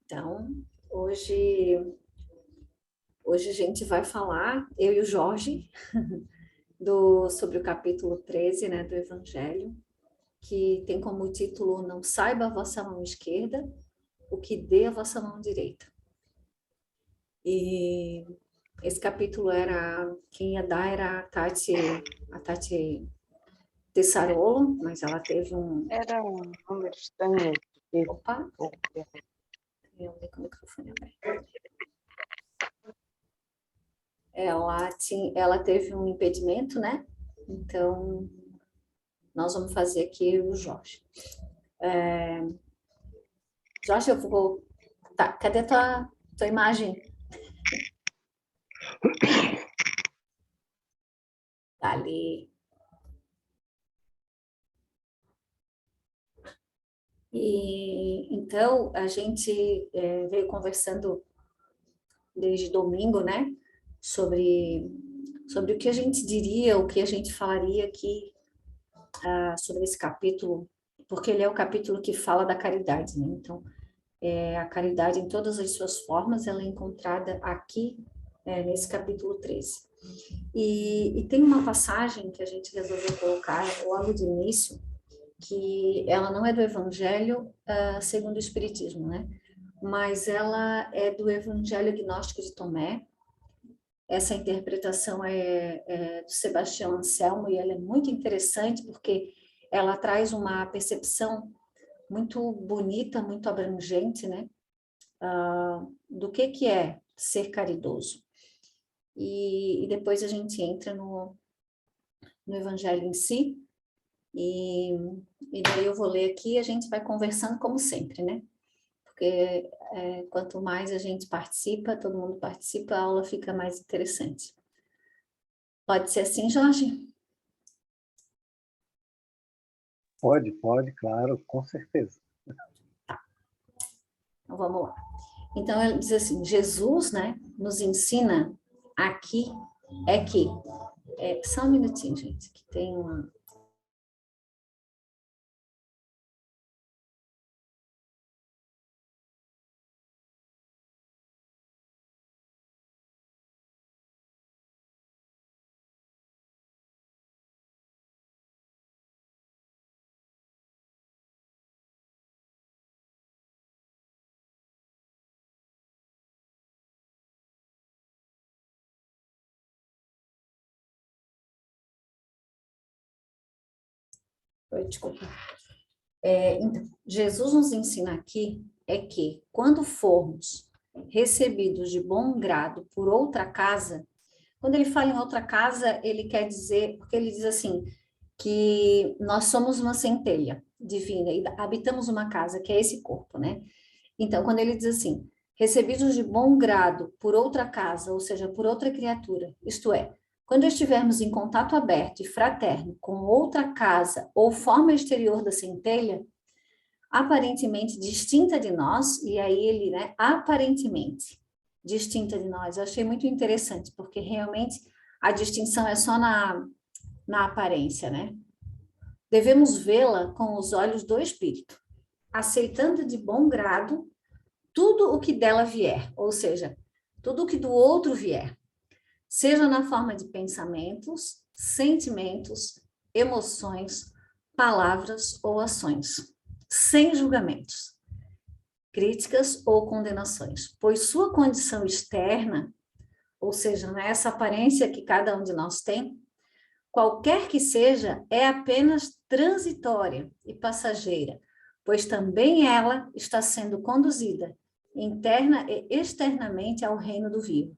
Então, hoje, hoje a gente vai falar, eu e o Jorge, sobre o capítulo 13, né, do Evangelho, que tem como título Não saiba a vossa mão esquerda o que dê a vossa mão direita. E esse capítulo quem ia dar era a Tati Tessarolo, mas ela teve um... Era um número estranho. Opa, eu com o microfone aberto. Ela teve um impedimento, né? Então, nós vamos fazer aqui o Jorge. Jorge, eu vou... Tá, cadê tua imagem? Tá ali. E, então, a gente veio conversando desde domingo, né? Sobre o que a gente diria, o que a gente falaria aqui sobre esse capítulo, porque ele é o capítulo que fala da caridade, né? Então, a caridade em todas as suas formas, ela é encontrada aqui, nesse capítulo 13. E tem uma passagem que a gente resolveu colocar logo de início, que ela não é do Evangelho segundo o Espiritismo, né? Mas ela é do Evangelho Gnóstico de Tomé. Essa interpretação é do Sebastião Anselmo e ela é muito interessante porque ela traz uma percepção muito bonita, muito abrangente, né? Do que é ser caridoso. E depois a gente entra no Evangelho em si, e daí eu vou ler aqui e a gente vai conversando como sempre, né? Porque quanto mais a gente participa, todo mundo participa, a aula fica mais interessante. Pode ser assim, Jorge? Pode, claro, com certeza. Tá. Então vamos lá. Então ele diz assim, Jesus, né, nos ensina aqui que... só um minutinho, gente, que tem uma... Desculpa. Então, Jesus nos ensina aqui que quando formos recebidos de bom grado por outra casa, quando ele fala em outra casa, ele quer dizer, porque ele diz assim, que nós somos uma centelha divina e habitamos uma casa, que é esse corpo, né? Então, quando ele diz assim, recebidos de bom grado por outra casa, ou seja, por outra criatura, isto é, quando estivermos em contato aberto e fraterno com outra casa ou forma exterior da centelha, aparentemente distinta de nós, e aí ele, né, aparentemente distinta de nós, eu achei muito interessante, porque realmente a distinção é só na aparência, né? Devemos vê-la com os olhos do Espírito, aceitando de bom grado tudo o que dela vier, ou seja, tudo o que do outro vier, seja na forma de pensamentos, sentimentos, emoções, palavras ou ações, sem julgamentos, críticas ou condenações, pois sua condição externa, ou seja, essa aparência que cada um de nós tem, qualquer que seja, é apenas transitória e passageira, pois também ela está sendo conduzida interna e externamente ao reino do vivo,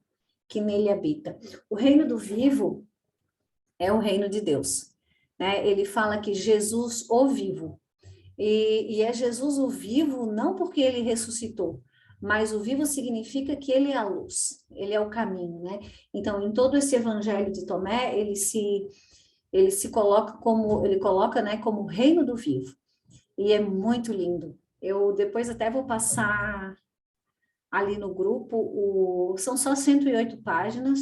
que nele habita. O reino do vivo é o reino de Deus, né? Ele fala que Jesus, o vivo, e é Jesus o vivo não porque ele ressuscitou, mas o vivo significa que ele é a luz, ele é o caminho, né? Então, em todo esse evangelho de Tomé, ele coloca, né, como o reino do vivo. E é muito lindo. Eu depois até vou passar ali no grupo, são só 108 páginas,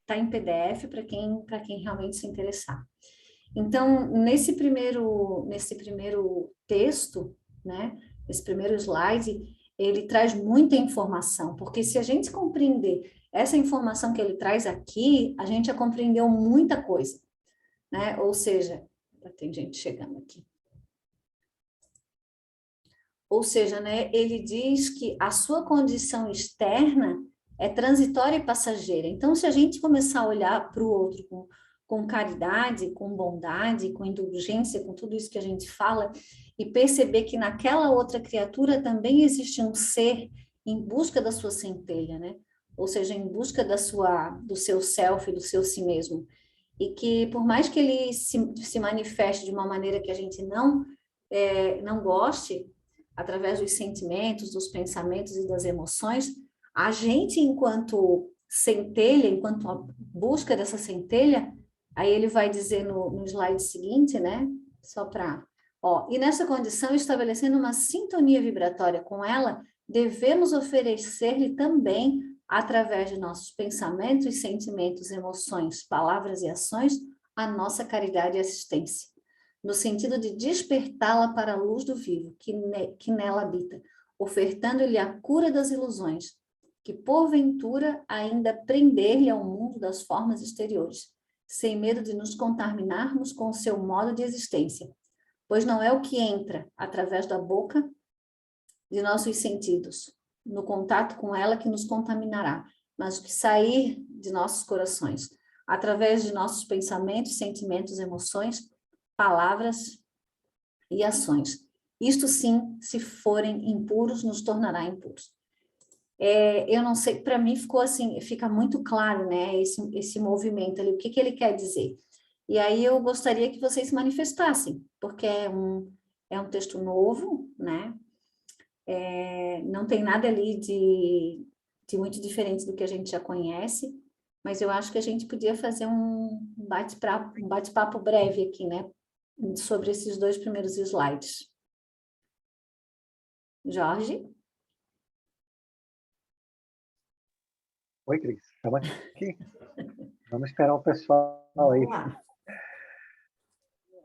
está em PDF para quem realmente se interessar. Então, nesse primeiro texto, né, esse primeiro slide, ele traz muita informação, porque se a gente compreender essa informação que ele traz aqui, a gente já compreendeu muita coisa, né? Ou seja, tem gente chegando aqui. Ou seja, né, ele diz que a sua condição externa é transitória e passageira. Então, se a gente começar a olhar para o outro com caridade, com bondade, com indulgência, com tudo isso que a gente fala, e perceber que naquela outra criatura também existe um ser em busca da sua centelha, né? Ou seja, em busca do seu self, do seu si mesmo. E que por mais que ele se manifeste de uma maneira que a gente não goste, através dos sentimentos, dos pensamentos e das emoções, a gente, enquanto centelha, enquanto a busca dessa centelha, aí ele vai dizer no slide seguinte, né? Só para... e nessa condição, estabelecendo uma sintonia vibratória com ela, devemos oferecer-lhe também, através de nossos pensamentos, sentimentos, emoções, palavras e ações, a nossa caridade e assistência, no sentido de despertá-la para a luz do vivo, que nela habita, ofertando-lhe a cura das ilusões, que porventura ainda prender-lhe ao mundo das formas exteriores, sem medo de nos contaminarmos com o seu modo de existência, pois não é o que entra através da boca de nossos sentidos, no contato com ela que nos contaminará, mas o que sair de nossos corações, através de nossos pensamentos, sentimentos, emoções, palavras e ações. Isto sim, se forem impuros, nos tornará impuros. Eu não sei, para mim ficou assim, fica muito claro, né, esse movimento ali, o que ele quer dizer. E aí eu gostaria que vocês se manifestassem, porque é um texto novo, né, não tem nada ali de muito diferente do que a gente já conhece, mas eu acho que a gente podia fazer um bate-papo breve aqui, né, sobre esses 2 primeiros slides. Jorge? Oi, Cris. Estamos aqui. Vamos esperar o pessoal aí. Vamos lá.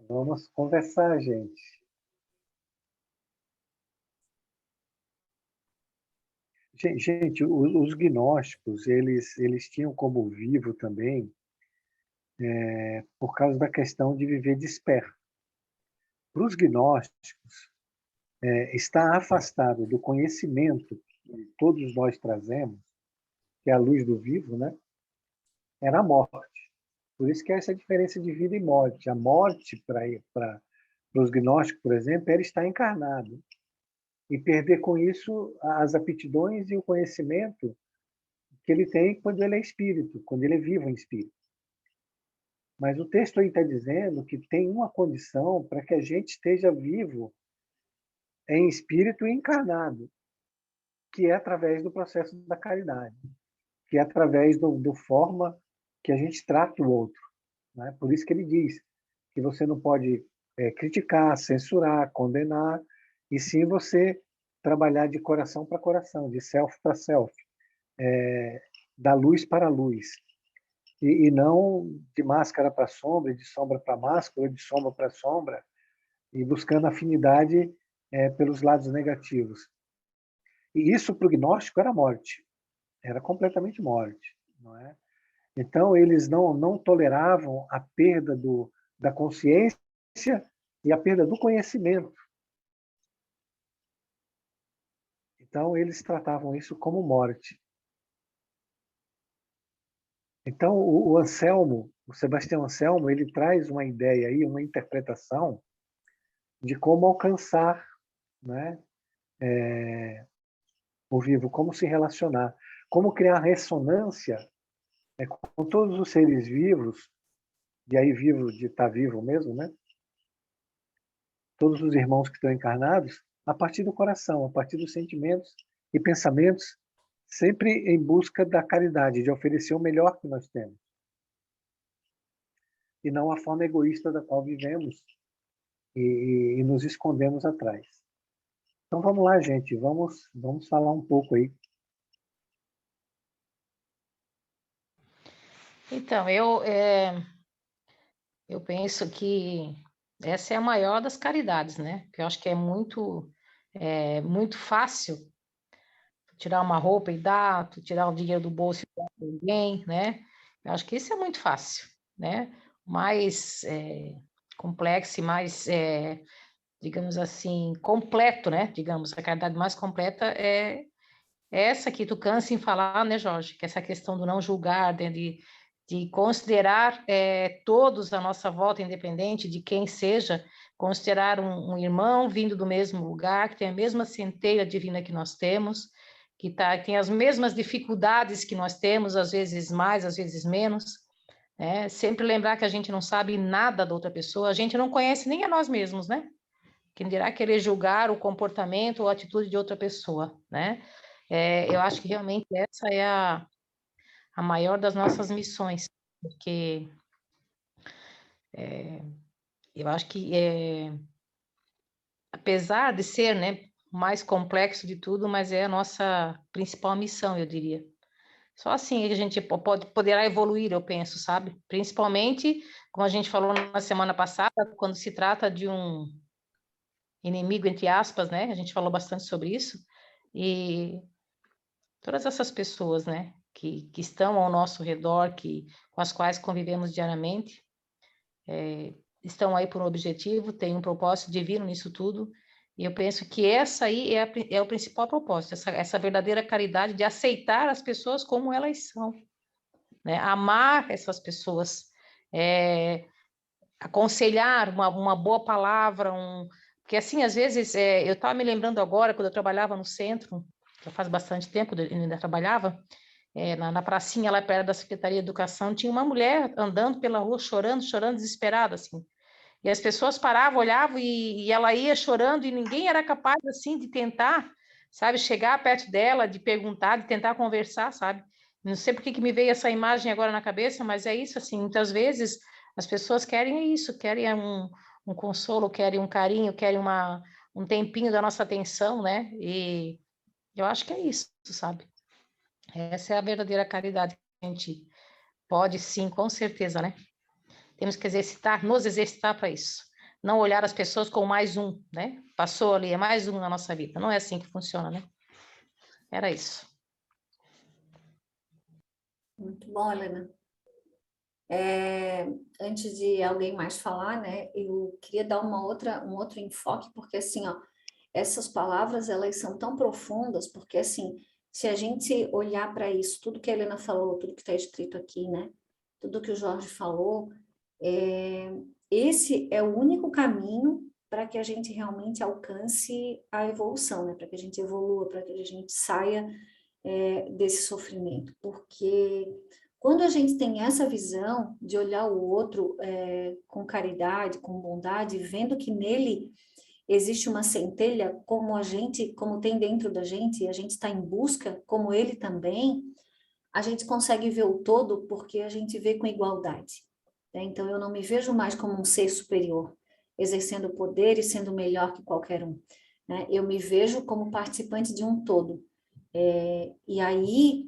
Vamos conversar, gente. Gente, os gnósticos, eles tinham como vivo também, por causa da questão de viver desperto. Para os gnósticos, estar afastado do conhecimento que todos nós trazemos, que é a luz do vivo, né? Era a morte. Por isso que é essa diferença de vida e morte. A morte, para os gnósticos, por exemplo, era estar encarnado e perder com isso as aptidões e o conhecimento que ele tem quando ele é espírito, quando ele é vivo em espírito. Mas o texto aí está dizendo que tem uma condição para que a gente esteja vivo em espírito e encarnado, que é através do processo da caridade, que é através do forma que a gente trata o outro. Né? Por isso que ele diz que você não pode criticar, censurar, condenar, e sim você trabalhar de coração para coração, de self para self, da luz para luz, e não de máscara para sombra, de sombra para máscara, de sombra para sombra, e buscando afinidade pelos lados negativos. E isso para o gnóstico era morte, era completamente morte, não é? Então eles não toleravam a perda da consciência e a perda do conhecimento. Então eles tratavam isso como morte. Então o Anselmo, o Sebastião Anselmo, ele traz uma ideia aí, uma interpretação de como alcançar, né, o vivo, como se relacionar, como criar ressonância com todos os seres vivos, e aí vivo de estar vivo mesmo, né? Todos os irmãos que estão encarnados, a partir do coração, a partir dos sentimentos e pensamentos, sempre em busca da caridade, de oferecer o melhor que nós temos. E não a forma egoísta da qual vivemos e nos escondemos atrás. Então vamos lá, gente, vamos falar um pouco aí. Então, eu penso que essa é a maior das caridades, né? Que eu acho que é muito fácil tirar uma roupa e dar, tu tirar o dinheiro do bolso e dar para alguém, né? Eu acho que isso é muito fácil, né? Mais complexo e mais, digamos assim, completo, né? Digamos, a caridade mais completa é essa que tu cansa em falar, né, Jorge? Que é essa questão do não julgar, né? De considerar todos à nossa volta, independente de quem seja, considerar um irmão vindo do mesmo lugar, que tem a mesma centelha divina que nós temos, que tem as mesmas dificuldades que nós temos, às vezes mais, às vezes menos, né? Sempre lembrar que a gente não sabe nada da outra pessoa, a gente não conhece nem a nós mesmos, né? Quem dirá querer julgar o comportamento ou a atitude de outra pessoa, né? Eu acho que realmente essa é a maior das nossas missões, porque eu acho que, apesar de ser, né, mais complexo de tudo, mas é a nossa principal missão, eu diria. Só assim que a gente poderá evoluir, eu penso, sabe? Principalmente, como a gente falou na semana passada, quando se trata de um inimigo, entre aspas, né? A gente falou bastante sobre isso. E todas essas pessoas, né, que estão ao nosso redor, com as quais convivemos diariamente, estão aí por um objetivo, têm um propósito divino nisso tudo, e eu penso que essa aí é o principal propósito, essa verdadeira caridade de aceitar as pessoas como elas são, né? Amar essas pessoas, aconselhar uma boa palavra, porque assim, às vezes, eu estava me lembrando agora, quando eu trabalhava no centro, já faz bastante tempo, eu ainda trabalhava, na pracinha lá perto da Secretaria de Educação, tinha uma mulher andando pela rua chorando, chorando, desesperada, assim. E as pessoas paravam, olhavam e ela ia chorando e ninguém era capaz, assim, de tentar, sabe, chegar perto dela, de perguntar, de tentar conversar, sabe? Não sei por que me veio essa imagem agora na cabeça, mas é isso, assim, muitas vezes as pessoas querem isso, querem um consolo, querem um carinho, querem um tempinho da nossa atenção, né? E eu acho que é isso, sabe? Essa é a verdadeira caridade que a gente pode, sim, com certeza, né? Temos que nos exercitar para isso. Não olhar as pessoas como mais um, né? Passou ali, é mais um na nossa vida. Não é assim que funciona, né? Era isso. Muito bom, Helena. Antes de alguém mais falar, né, eu queria dar um outro enfoque, porque assim, ó, essas palavras, elas são tão profundas, porque assim, se a gente olhar para isso, tudo que a Helena falou, tudo que está escrito aqui, né, tudo que o Jorge falou, esse é o único caminho para que a gente realmente alcance a evolução, né, para que a gente evolua, para que a gente saia desse sofrimento, porque quando a gente tem essa visão de olhar o outro com caridade, com bondade, vendo que nele existe uma centelha como tem dentro da gente, e a gente está em busca, como ele também, a gente consegue ver o todo porque a gente vê com igualdade, né? Então eu não me vejo mais como um ser superior, exercendo poder e sendo melhor que qualquer um, né? Eu me vejo como participante de um todo. E aí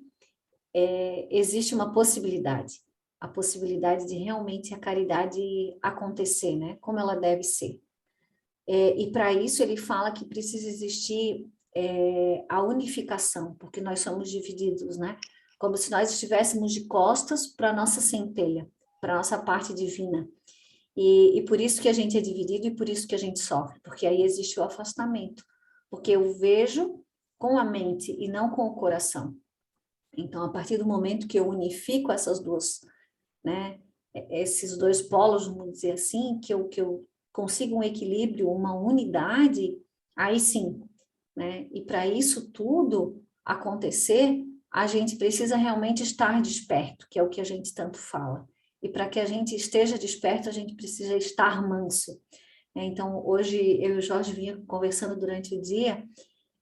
existe uma possibilidade, a possibilidade de realmente a caridade acontecer, né? Como ela deve ser. E para isso ele fala que precisa existir a unificação, porque nós somos divididos, né? Como se nós estivéssemos de costas para a nossa centelha, para a nossa parte divina. E por isso que a gente é dividido e por isso que a gente sofre, porque aí existe o afastamento, porque eu vejo com a mente e não com o coração. Então, a partir do momento que eu unifico essas duas, né, esses dois polos, vamos dizer assim, que eu consigo um equilíbrio, uma unidade, aí sim, né? E para isso tudo acontecer, a gente precisa realmente estar desperto, que é o que a gente tanto fala. E para que a gente esteja desperto, a gente precisa estar manso. Então, hoje eu e o Jorge vinha conversando durante o dia,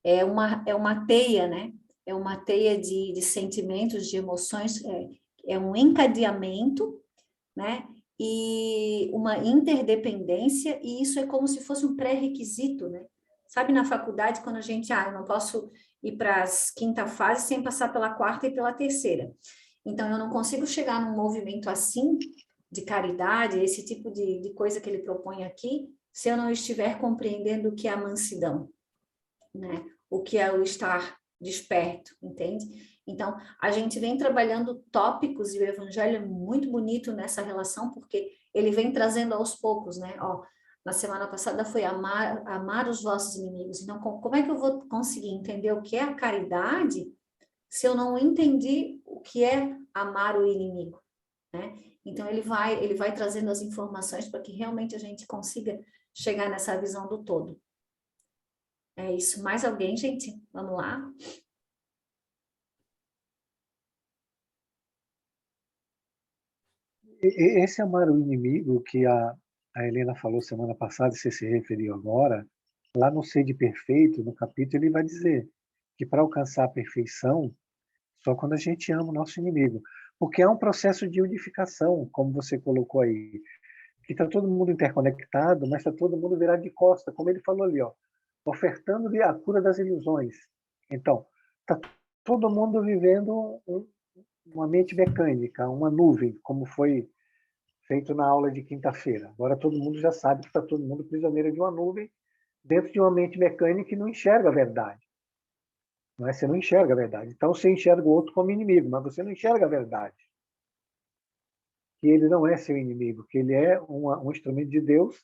é uma teia, né? É uma teia de sentimentos, de emoções, é um encadeamento, né? E uma interdependência, e isso é como se fosse um pré-requisito, né? Sabe, na faculdade, quando a gente, eu não posso ir para as quinta fase sem passar pela quarta e pela terceira. Então, eu não consigo chegar num movimento assim, de caridade, esse tipo de coisa que ele propõe aqui, se eu não estiver compreendendo o que é a mansidão, né? O que é o estar desperto, entende? Então, a gente vem trabalhando tópicos e o evangelho é muito bonito nessa relação, porque ele vem trazendo aos poucos, né? Ó, na semana passada foi amar os vossos inimigos. Então, como é que eu vou conseguir entender o que é a caridade se eu não entendi o que é amar o inimigo, né? Então, ele vai trazendo as informações para que realmente a gente consiga chegar nessa visão do todo. É isso. Mais alguém, gente? Vamos lá? Esse amar o inimigo que a Helena falou semana passada, você se referiu agora, lá no Sede Perfeito, no capítulo, ele vai dizer que para alcançar a perfeição, só quando a gente ama o nosso inimigo. Porque é um processo de unificação, como você colocou aí, que está todo mundo interconectado, mas está todo mundo virado de costa, como ele falou ali, ó, ofertando-lhe a cura das ilusões. Então, está todo mundo vivendo uma mente mecânica, uma nuvem, como foi feito na aula de quinta-feira. Agora todo mundo já sabe que está todo mundo prisioneiro de uma nuvem, dentro de uma mente mecânica que não enxerga a verdade. Não é? Você não enxerga a verdade. Então você enxerga o outro como inimigo, mas você não enxerga a verdade. Que ele não é seu inimigo, que ele é um instrumento de Deus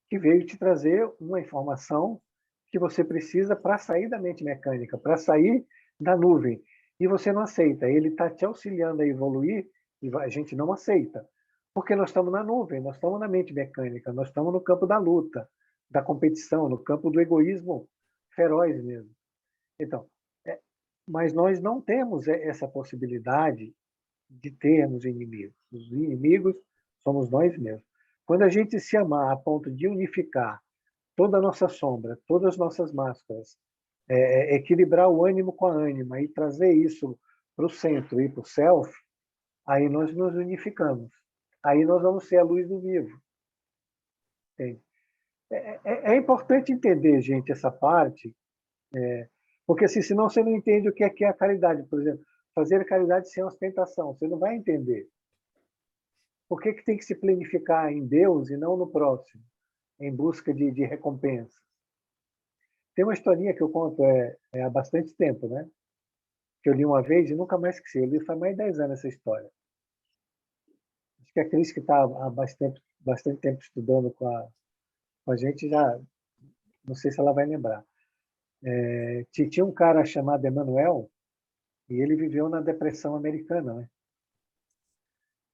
que veio te trazer uma informação que você precisa para sair da mente mecânica, para sair da nuvem. E você não aceita. Ele está te auxiliando a evoluir e a gente não aceita. Porque nós estamos na nuvem, nós estamos na mente mecânica, nós estamos no campo da luta, da competição, no campo do egoísmo feroz mesmo. Então, mas nós não temos essa possibilidade de termos inimigos. Os inimigos somos nós mesmos. Quando a gente se amar a ponto de unificar toda a nossa sombra, todas as nossas máscaras, equilibrar o ânimo com a ânima e trazer isso para o centro e para o self, aí nós nos unificamos. Aí nós vamos ser a luz do vivo. Entende? É importante entender, gente, essa parte, porque assim, senão você não entende o que é a caridade. Por exemplo, fazer caridade sem ostentação, você não vai entender. Por que tem que se planificar em Deus e não no próximo, em busca de recompensa? Tem uma historinha que eu conto há bastante tempo, né? Que eu li uma vez e nunca mais esqueci. Eu li faz mais de 10 anos essa história. Acho que a Cris, que está há bastante tempo estudando com a gente, já não sei se ela vai lembrar. Tinha um cara chamado Emanuel e ele viveu na depressão americana, né?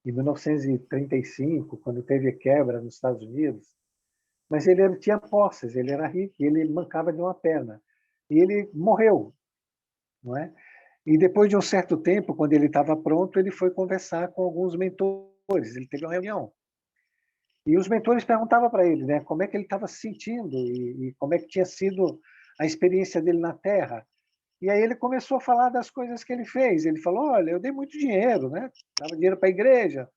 Em 1935, quando teve quebra nos Estados Unidos, mas ele tinha posses, ele era rico, ele mancava de uma perna. E ele morreu, não é? E depois de um certo tempo, quando ele estava pronto, ele foi conversar com alguns mentores, ele teve uma reunião. E os mentores perguntavam para ele, né, como é que ele estava se sentindo e como é que tinha sido a experiência dele na Terra. E aí ele começou a falar das coisas que ele fez. Ele falou, olha, eu dei muito dinheiro, né? Dava dinheiro para a igreja,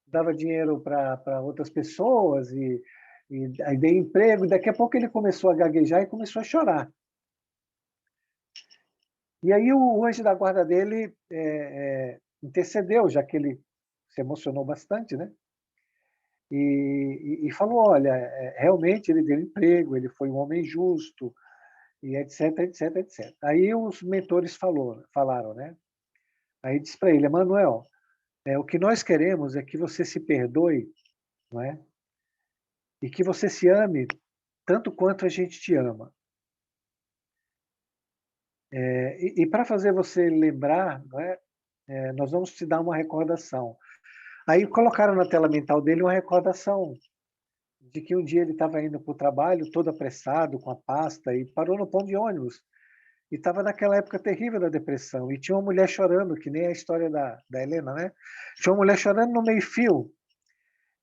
dava dinheiro para outras pessoas e aí dei emprego. E daqui a pouco ele começou a gaguejar e começou a chorar. E aí o anjo da guarda dele intercedeu, já que ele se emocionou bastante, né? E falou, olha, realmente ele deu emprego, ele foi um homem justo, e etc, etc, etc. Aí os mentores falaram, né? Aí disse para ele, Emanuel, o que nós queremos é que você se perdoe, não é? E que você se ame tanto quanto a gente te ama. E para fazer você lembrar, não é? Nós vamos te dar uma recordação. Aí colocaram na tela mental dele uma recordação de que um dia ele estava indo para o trabalho todo apressado, com a pasta, e parou no ponto de ônibus. E estava naquela época terrível da depressão. E tinha uma mulher chorando, que nem a história da Helena, né? Tinha uma mulher chorando no meio-fio.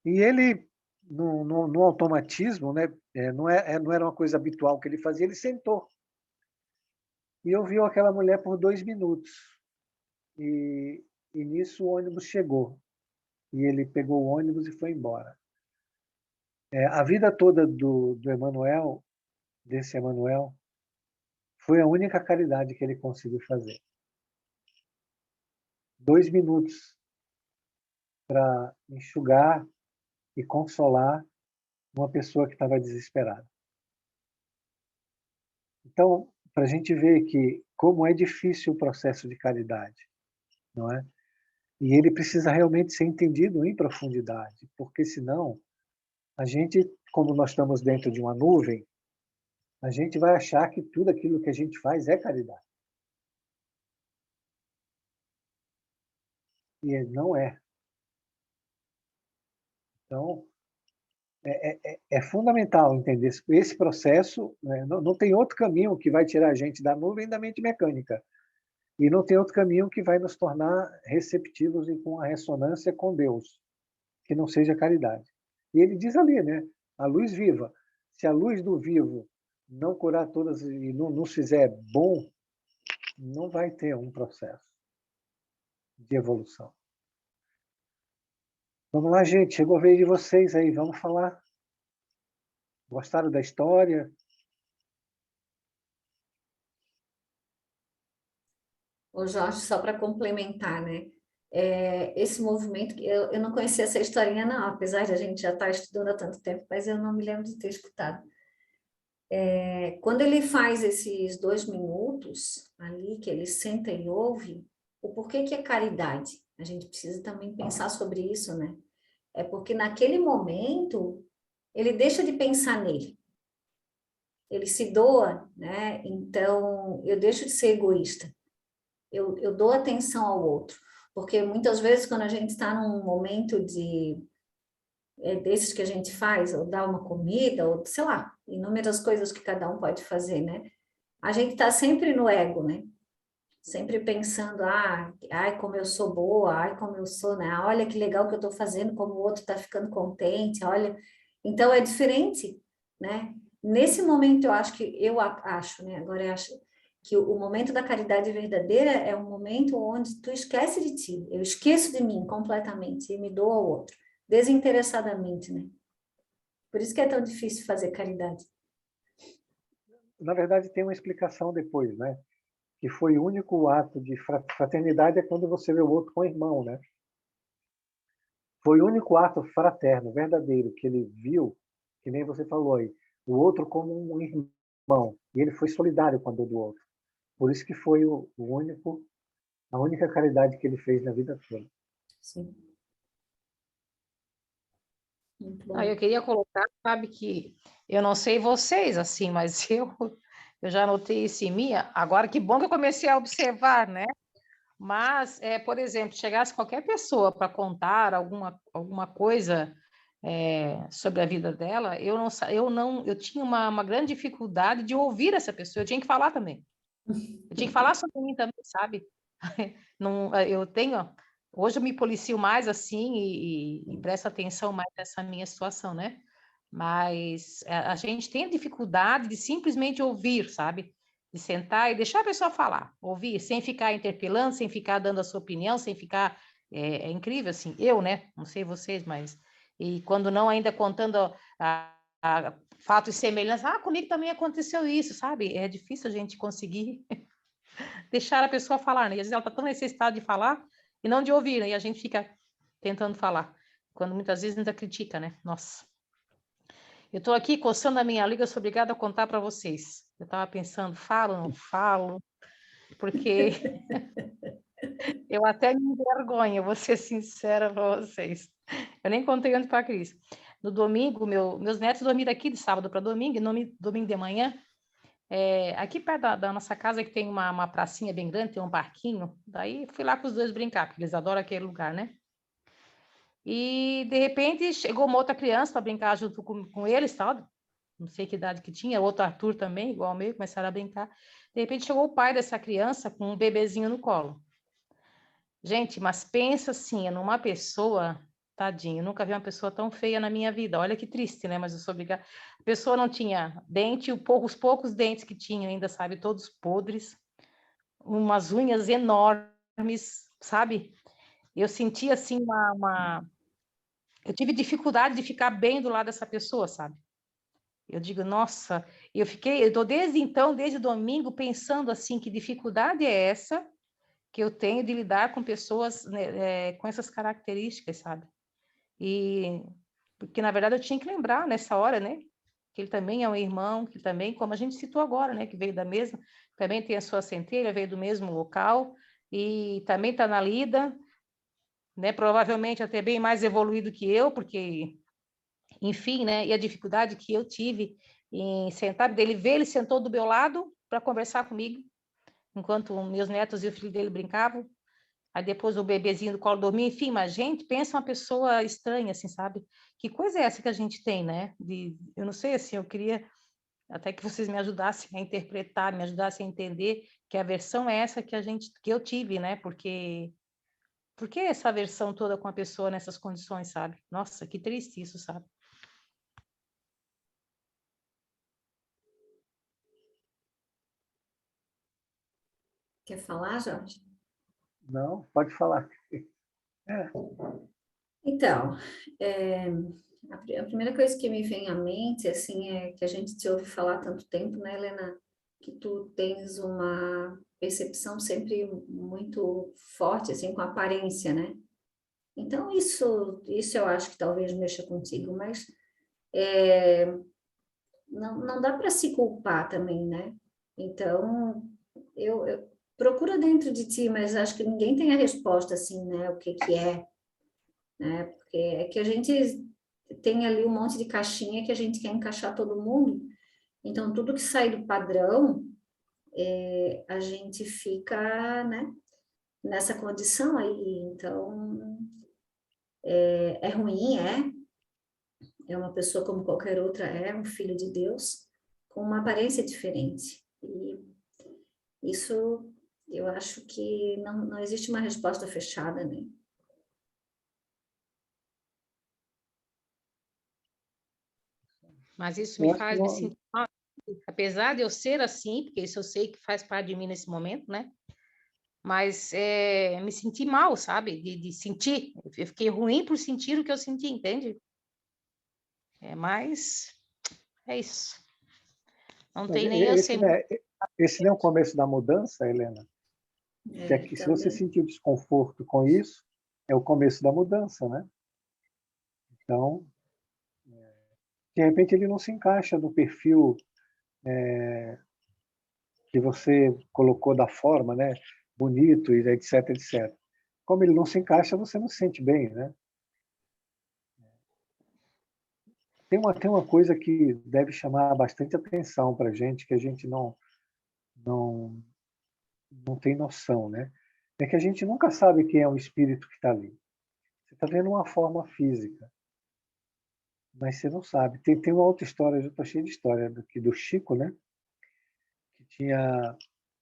E ele, no automatismo, né? Não era uma coisa habitual que ele fazia, ele sentou. E ouviu aquela mulher por 2 minutos. E nisso o ônibus chegou. E ele pegou o ônibus e foi embora. A vida toda do Emanuel, desse Emanuel, foi a única caridade que ele conseguiu fazer. 2 minutos para enxugar e consolar uma pessoa que estava desesperada. Então, para a gente ver que como é difícil o processo de caridade, não é? E ele precisa realmente ser entendido em profundidade, porque senão a gente, como nós estamos dentro de uma nuvem, a gente vai achar que tudo aquilo que a gente faz é caridade. E não é. Então, é fundamental entender esse processo. Né? Não tem outro caminho que vai tirar a gente da nuvem da mente mecânica. E não tem outro caminho que vai nos tornar receptivos e com a ressonância com Deus, que não seja caridade. E ele diz ali, né? A luz viva. Se a luz do vivo não curar todas e não nos fizer bom, não vai ter um processo de evolução. Vamos lá, gente. Chegou a vez de vocês aí. Vamos falar. Gostaram da história? Ô Jorge, só para complementar, né? Esse movimento, eu não conhecia essa historinha, não, apesar de a gente já estar estudando há tanto tempo, mas eu não me lembro de ter escutado. Quando ele faz esses 2 minutos ali, que ele senta e ouve, o porquê que é caridade? A gente precisa também pensar sobre isso, né? É porque naquele momento ele deixa de pensar nele, ele se doa, né? Então eu deixo de ser egoísta, eu dou atenção ao outro, porque muitas vezes quando a gente está num momento desses que a gente faz, ou dá uma comida, ou sei lá, inúmeras coisas que cada um pode fazer, né? A gente está sempre no ego, né? Sempre pensando, ai, como eu sou boa, ai, como eu sou, né? Olha que legal que eu estou fazendo, como o outro está ficando contente, olha. Então é diferente, né? Nesse momento eu acho, né? Agora eu acho que o momento da caridade verdadeira é um momento onde tu esquece de ti, eu esqueço de mim completamente e me dou ao outro, desinteressadamente, né? Por isso que é tão difícil fazer caridade. Na verdade, tem uma explicação depois, né? Que foi o único ato de fraternidade é quando você vê o outro com o irmão, né? Foi o único ato fraterno, verdadeiro, que ele viu, que nem você falou aí, o outro como um irmão. E ele foi solidário com a dor do outro. Por isso que foi a única caridade que ele fez na vida toda. Sim. Muito Ah, eu bom. queria colocar, sabe, que eu não sei vocês, assim, mas eu já notei isso em mim. Agora, que bom que eu comecei a observar, né? Mas, por exemplo, chegasse qualquer pessoa para contar alguma coisa sobre a vida dela, eu tinha uma grande dificuldade de ouvir essa pessoa. Eu tinha que falar também. Eu tinha que falar sobre mim também, sabe? Não, eu tenho. Hoje eu me policio mais assim e presto atenção mais nessa minha situação, né? Mas a gente tem a dificuldade de simplesmente ouvir, sabe? De sentar e deixar a pessoa falar, ouvir, sem ficar interpelando, sem ficar dando a sua opinião, sem ficar. É incrível, assim, eu, né? Não sei vocês, mas. E quando não, ainda contando fatos semelhantes, comigo também aconteceu isso, sabe? É difícil a gente conseguir deixar a pessoa falar, né? E às vezes ela está tão necessitada de falar e não de ouvir, né? E a gente fica tentando falar, quando muitas vezes ainda critica, né? Nossa. Eu estou aqui coçando a minha língua, sou obrigada a contar para vocês. Eu estava pensando, falo, não falo, porque eu até me envergonho, vou ser sincera para vocês. Eu nem contei antes para a Cris. No domingo, meus netos dormiram aqui de sábado para domingo, e domingo de manhã, aqui perto da nossa casa, que tem uma pracinha bem grande, tem um parquinho, daí fui lá com os dois brincar, porque eles adoram aquele lugar, né? E, de repente, chegou uma outra criança para brincar junto com eles, tal, não sei que idade que tinha, outro Arthur também, igual ao meu, começaram a brincar. De repente chegou o pai dessa criança com um bebezinho no colo. Gente, mas pensa assim, numa pessoa, tadinho, nunca vi uma pessoa tão feia na minha vida. Olha que triste, né? Mas eu sou obrigada. A pessoa não tinha dente, os poucos dentes que tinha ainda, sabe, todos podres, umas unhas enormes, sabe? Eu senti assim eu tive dificuldade de ficar bem do lado dessa pessoa, sabe? Eu digo, nossa, eu estou desde então, desde domingo, pensando assim, que dificuldade é essa que eu tenho de lidar com pessoas, né, com essas características, sabe? E porque na verdade eu tinha que lembrar nessa hora, né? que ele também é um irmão, que também, como a gente citou agora, né, que veio da mesma, também tem a sua centelha, veio do mesmo local, e também está na lida, né, provavelmente até bem mais evoluído que eu, porque, enfim, né, e a dificuldade que eu tive em sentar, dele ver, ele sentou do meu lado para conversar comigo, enquanto meus netos e o filho dele brincavam. Aí depois o bebezinho do colo dormia, enfim, mas gente, pensa uma pessoa estranha, assim, sabe? Que coisa é essa que a gente tem, né? Eu não sei, assim, eu queria até que vocês me ajudassem a interpretar, me ajudassem a entender que a versão é essa que eu tive, né? Por que essa versão toda com a pessoa nessas condições, sabe? Nossa, que triste isso, sabe? Quer falar, Jorge? Não, pode falar. É, Então, é, a primeira coisa que me vem à mente, assim, é que a gente te ouve falar há tanto tempo, né, Helena, que tu tens uma percepção sempre muito forte, assim, com a aparência, né? Então, isso eu acho que talvez mexa contigo, mas não dá para se culpar também, né? Então, eu procura dentro de ti, mas acho que ninguém tem a resposta, assim, né, o que que é, né? Porque é que a gente tem ali um monte de caixinha que a gente quer encaixar todo mundo. Então, tudo que sai do padrão, a gente fica, né, nessa condição aí. Então, é ruim, é uma pessoa como qualquer outra, é um filho de Deus, com uma aparência diferente. E isso, eu acho que não existe uma resposta fechada, né? Mas isso eu me acho que faz me sentir mal, apesar de eu ser assim, porque isso eu sei que faz parte de mim nesse momento, né? Mas me senti mal, sabe? De sentir. Eu fiquei ruim por sentir o que eu senti, entende? Mas é isso. Não mas tem nem eu esse, sem. né, esse não é o começo da mudança, Helena? Que aqui, se você Também. sentir desconforto com isso, é o começo da mudança, né? Então, de repente ele não se encaixa no perfil que você colocou da forma, né? Bonito e etc, etc. Como ele não se encaixa, você não se sente bem, né? Tem uma coisa que deve chamar bastante atenção para a gente, que a gente não, não tem noção, né? É que a gente nunca sabe quem é o espírito que está ali. Você está vendo uma forma física, mas você não sabe. Tem uma outra história, eu estou cheio de história do Chico, né? Que tinha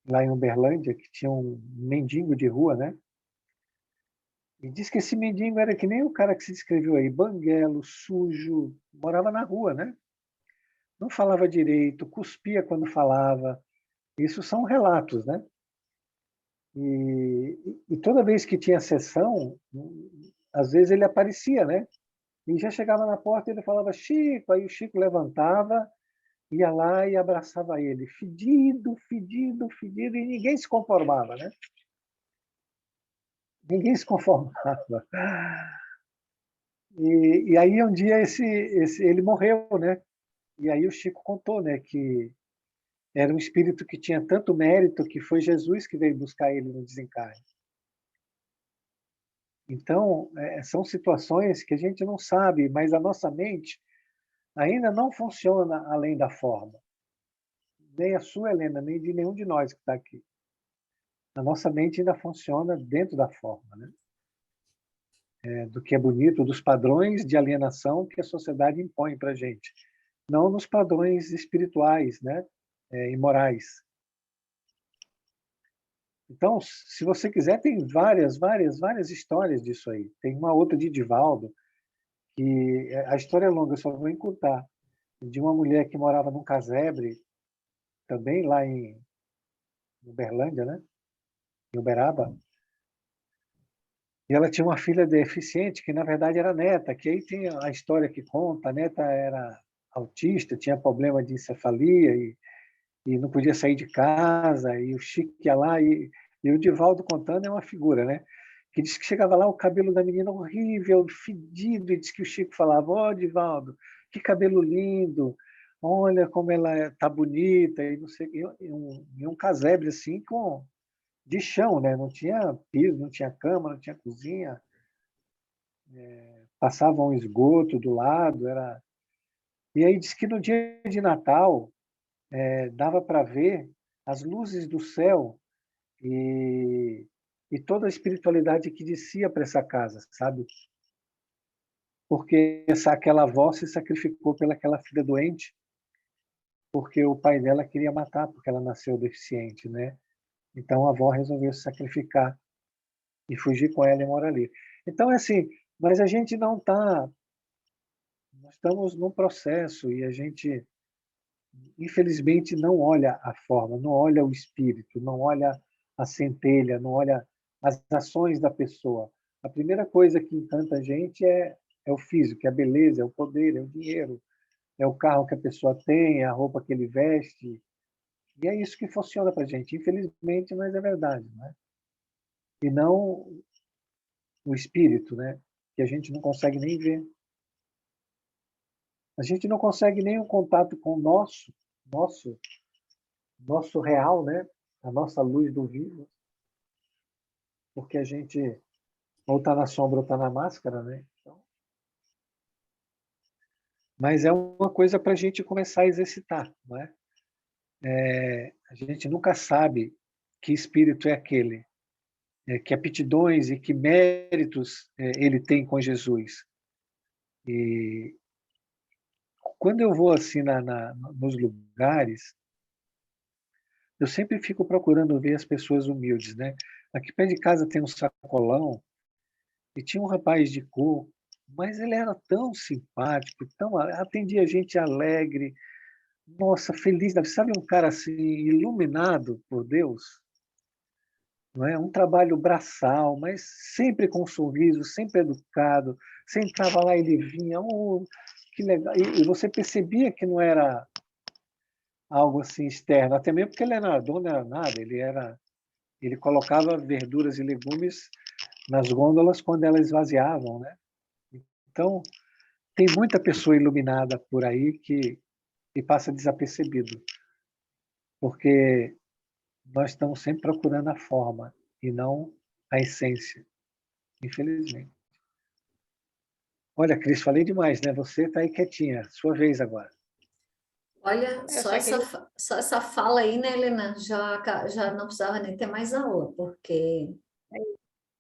lá em Uberlândia, que tinha um mendigo de rua, né? E diz que esse mendigo era que nem o cara que se descreveu aí, banguelo, sujo, morava na rua, né? Não falava direito, cuspia quando falava. Isso são relatos, né? E toda vez que tinha sessão, às vezes ele aparecia, né? E já chegava na porta e ele falava, Chico, aí o Chico levantava, ia lá e abraçava ele, fedido, fedido, fedido, e ninguém se conformava, né? Ninguém se conformava. E aí um dia ele morreu, né? E aí o Chico contou, né, que era um espírito que tinha tanto mérito que foi Jesus que veio buscar ele no desencarne. Então, são situações que a gente não sabe, mas a nossa mente ainda não funciona além da forma. Nem a sua, Helena, nem de nenhum de nós que está aqui. A nossa mente ainda funciona dentro da forma, né? Do que é bonito, dos padrões de alienação que a sociedade impõe para a gente. Não nos padrões espirituais, né? E morais. Então, se você quiser, tem várias histórias disso aí. Tem uma outra de Divaldo, que a história é longa, eu só vou encurtar, de uma mulher que morava num casebre, também lá em Uberlândia, né? Em Uberaba, e ela tinha uma filha deficiente, que na verdade era neta, que aí tem a história que conta, a neta era autista, tinha problema de encefalia e não podia sair de casa, e o Chico ia lá, e o Divaldo contando é uma figura, né? Que diz que chegava lá, o cabelo da menina horrível, fedido, e diz que o Chico falava, ó, Divaldo, que cabelo lindo, olha como ela está bonita, e não sei, e um casebre assim de chão, né? Não tinha piso, não tinha cama, não tinha cozinha, passava um esgoto do lado, era. E aí diz que no dia de Natal dava para ver as luzes do céu e, e toda a espiritualidade que descia para essa casa, sabe? Porque aquela avó se sacrificou pelaquela filha doente, porque o pai dela queria matar, porque ela nasceu deficiente, né? Então a avó resolveu se sacrificar e fugir com ela e morar ali. Então, é assim, mas a gente não está. Nós estamos num processo e a gente, infelizmente, não olha a forma, não olha o espírito, não olha a centelha, não olha as ações da pessoa. A primeira coisa que encanta a gente é o físico, é a beleza, é o poder, é o dinheiro, é o carro que a pessoa tem, é a roupa que ele veste. E é isso que funciona para a gente. Infelizmente, mas é verdade, né? E não o espírito, né? Que a gente não consegue nem ver. A gente não consegue nem um contato com o nosso, nosso real, né? A nossa luz do vivo, porque a gente ou está na sombra ou está na máscara, né? Então, mas é uma coisa para a gente começar a exercitar, não é? A gente nunca sabe que espírito é aquele, que aptidões e que méritos ele tem com Jesus. E quando eu vou assim nos lugares, eu sempre fico procurando ver as pessoas humildes, né? Aqui perto de casa tem um sacolão e tinha um rapaz de cor, mas ele era tão simpático, tão atendia a gente alegre, nossa, feliz, sabe um cara assim iluminado por Deus, não é? Um trabalho braçal, mas sempre com um sorriso, sempre educado, sempre entrava lá ele vinha, oh, que legal, e você percebia que não era algo assim externo, até mesmo porque ele era dono, não era nada, ele colocava verduras e legumes nas gôndolas quando elas esvaziavam, né? Então, tem muita pessoa iluminada por aí que passa desapercebido, porque nós estamos sempre procurando a forma e não a essência, infelizmente. Olha, Cris, falei demais, né? Você está aí quietinha, sua vez agora. Olha, Eu só queria só essa fala aí, né, Helena? Já não precisava nem ter mais aula, porque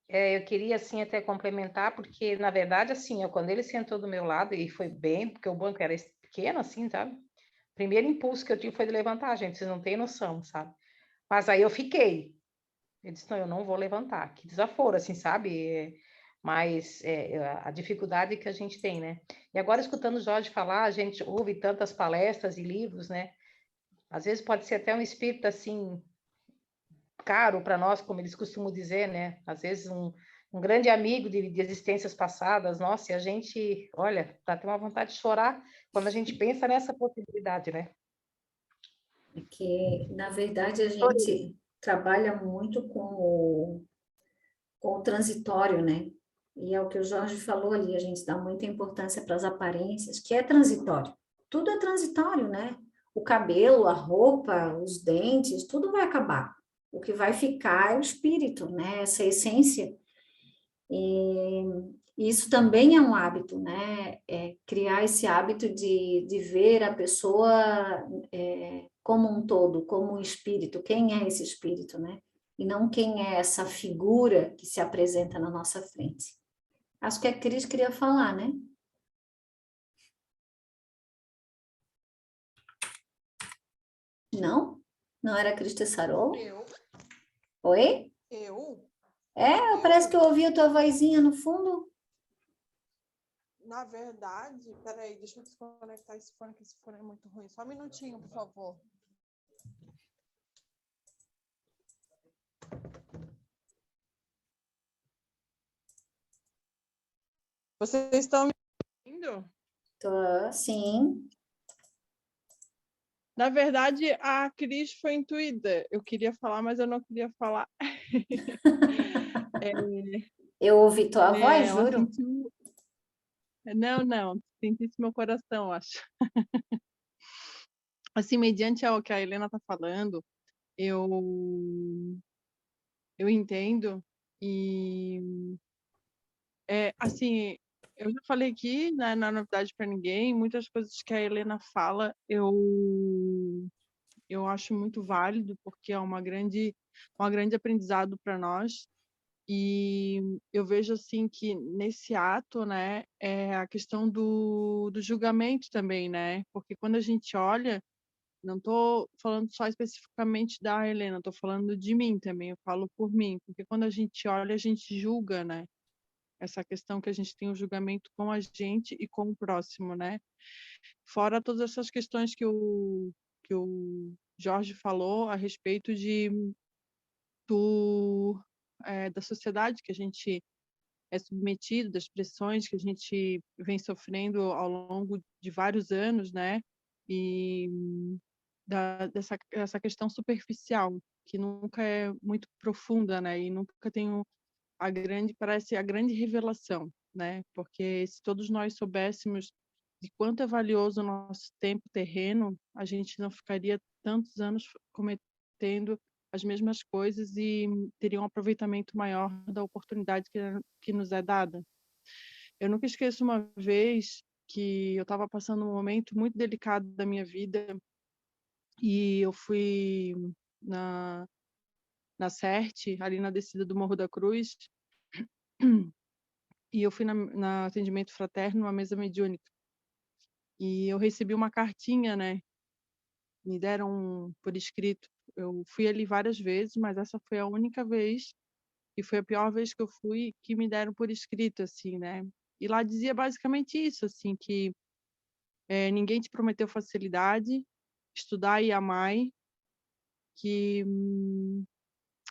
eu queria, assim, até complementar, porque, na verdade, assim, quando ele sentou do meu lado, e foi bem, porque o banco era pequeno, assim, sabe? O primeiro impulso que eu tive foi de levantar, gente, vocês não têm noção, sabe? Mas aí eu fiquei. Eu disse, não, eu não vou levantar. Que desaforo, assim, sabe? Mas a dificuldade que a gente tem, né? E agora, escutando o Jorge falar, a gente ouve tantas palestras e livros, né? Às vezes pode ser até um espírito, assim, caro para nós, como eles costumam dizer, né? Às vezes um grande amigo de existências passadas, nossa, e a gente, olha, dá até uma vontade de chorar quando a gente pensa nessa possibilidade, né? que, na verdade, a gente trabalha muito com o transitório, né? E é o que o Jorge falou ali, a gente dá muita importância para as aparências, que é transitório. Tudo é transitório, né? O cabelo, a roupa, os dentes, tudo vai acabar. O que vai ficar é o espírito, né? Essa essência. E isso também é um hábito, né? Criar esse hábito de ver a pessoa como um todo, como um espírito. Quem é esse espírito, né? E não quem é essa figura que se apresenta na nossa frente. Acho que a Cris queria falar, né? Não? Não era a Cris Tessarol? Eu? Oi? Eu? Parece que eu ouvi a tua vozinha no fundo. Na verdade, peraí, deixa eu desconectar esse fone, que esse fone é muito ruim. Só um minutinho, por favor. Vocês estão me ouvindo? Tô, sim. Na verdade, a Cris foi intuída. Eu queria falar, mas eu não queria falar. Eu ouvi tua voz, Ela juro. sentiu... Não, sentisse meu coração, acho. assim, mediante ao que a Helena está falando, eu entendo e assim, eu já falei aqui, né, não é novidade para ninguém, muitas coisas que a Helena fala, eu acho muito válido, porque é um grande aprendizado para nós. E eu vejo assim que nesse ato, né, é a questão do julgamento também, né? Porque quando a gente olha, não estou falando só especificamente da Helena, estou falando de mim também, eu falo por mim, porque quando a gente olha, a gente julga, né? Essa questão que a gente tem o julgamento com a gente e com o próximo, né? Fora todas essas questões que o Jorge falou a respeito da sociedade que a gente é submetido, das pressões que a gente vem sofrendo ao longo de vários anos, né? E dessa questão superficial, que nunca é muito profunda, né? E nunca tem parece a grande revelação, né? Porque se todos nós soubéssemos de quanto é valioso o nosso tempo terreno, a gente não ficaria tantos anos cometendo as mesmas coisas e teria um aproveitamento maior da oportunidade que nos é dada. Eu nunca esqueço uma vez que eu estava passando um momento muito delicado da minha vida e eu fui na CERT, ali na descida do Morro da Cruz, e eu fui na atendimento fraterno, numa mesa mediúnica. E eu recebi uma cartinha, né? Me deram por escrito. Eu fui ali várias vezes, mas essa foi a única vez, e foi a pior vez que eu fui, que me deram por escrito, assim, né? E lá dizia basicamente isso, assim, que ninguém te prometeu facilidade, estudar e amar, que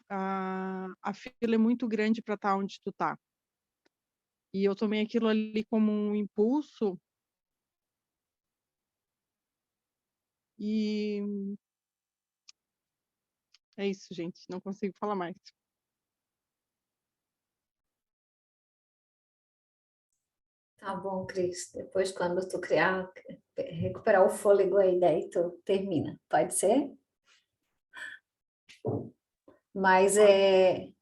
a fila é muito grande para estar onde tu tá. E eu tomei aquilo ali como um impulso e é isso, gente. Não consigo falar mais. Tá bom, Cris. Depois, quando tu recuperar o fôlego aí, daí tu termina. Pode ser? Mas é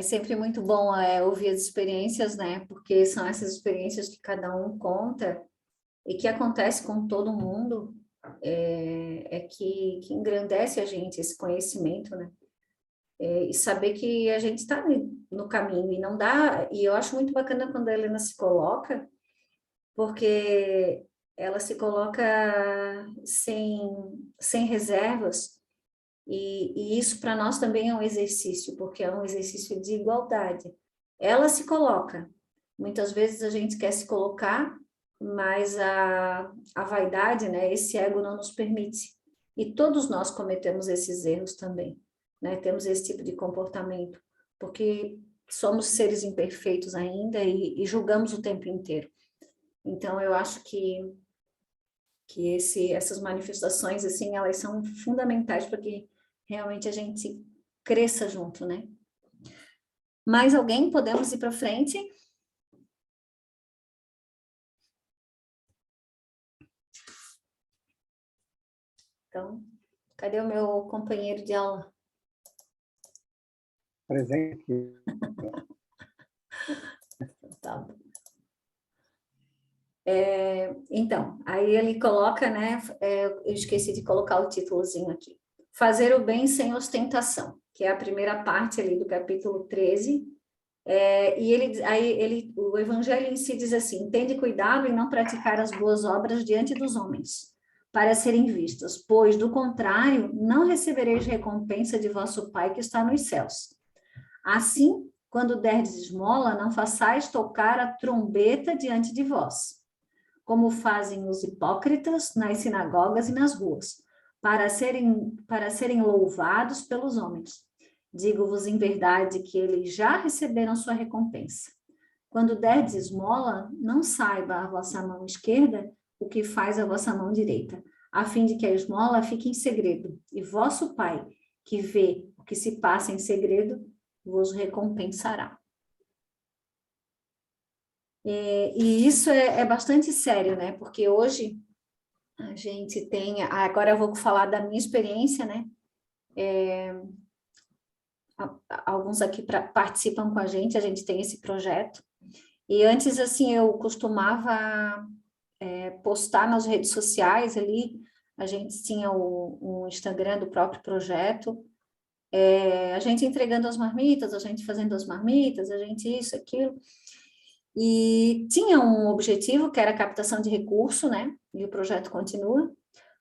sempre muito bom ouvir as experiências, né? Porque são essas experiências que cada um conta e que acontece com todo mundo, que engrandece a gente, esse conhecimento, né? E saber que a gente está no caminho e não dá. E eu acho muito bacana quando a Helena se coloca, porque ela se coloca sem reservas, e isso para nós também é um exercício, porque é um exercício de igualdade. Ela se coloca, muitas vezes a gente quer se colocar, mas a vaidade, né, esse ego não nos permite. E todos nós cometemos esses erros também, né? Temos esse tipo de comportamento, porque somos seres imperfeitos ainda e julgamos o tempo inteiro. Então, eu acho que essas manifestações, assim, elas são fundamentais para que realmente a gente cresça junto, né? Mais alguém? Podemos ir para frente? Então, cadê o meu companheiro de aula? Presente. Tá bom. Então, aí ele coloca, né? Eu esqueci de colocar o títulozinho aqui. Fazer o bem sem ostentação, que é a primeira parte ali do capítulo 13. O evangelho em si diz assim: tende cuidado em não praticar as boas obras diante dos homens, para serem vistas, pois, do contrário, não recebereis recompensa de vosso Pai que está nos céus. Assim, quando derdes esmola, não façais tocar a trombeta diante de vós, como fazem os hipócritas nas sinagogas e nas ruas, para serem louvados pelos homens. Digo-vos em verdade que eles já receberam sua recompensa. Quando derdes esmola, não saiba a vossa mão esquerda o que faz a vossa mão direita, a fim de que a esmola fique em segredo, e vosso Pai, que vê o que se passa em segredo, vos recompensará. E isso é bastante sério, né? Porque hoje A gente tem, agora eu vou falar da minha experiência, né? Alguns aqui participam com a gente tem esse projeto. E antes, assim, eu costumava postar nas redes sociais ali, a gente tinha o Instagram do próprio projeto, a gente entregando as marmitas, a gente fazendo as marmitas, a gente isso, aquilo. E tinha um objetivo, que era a captação de recurso, né? E o projeto continua.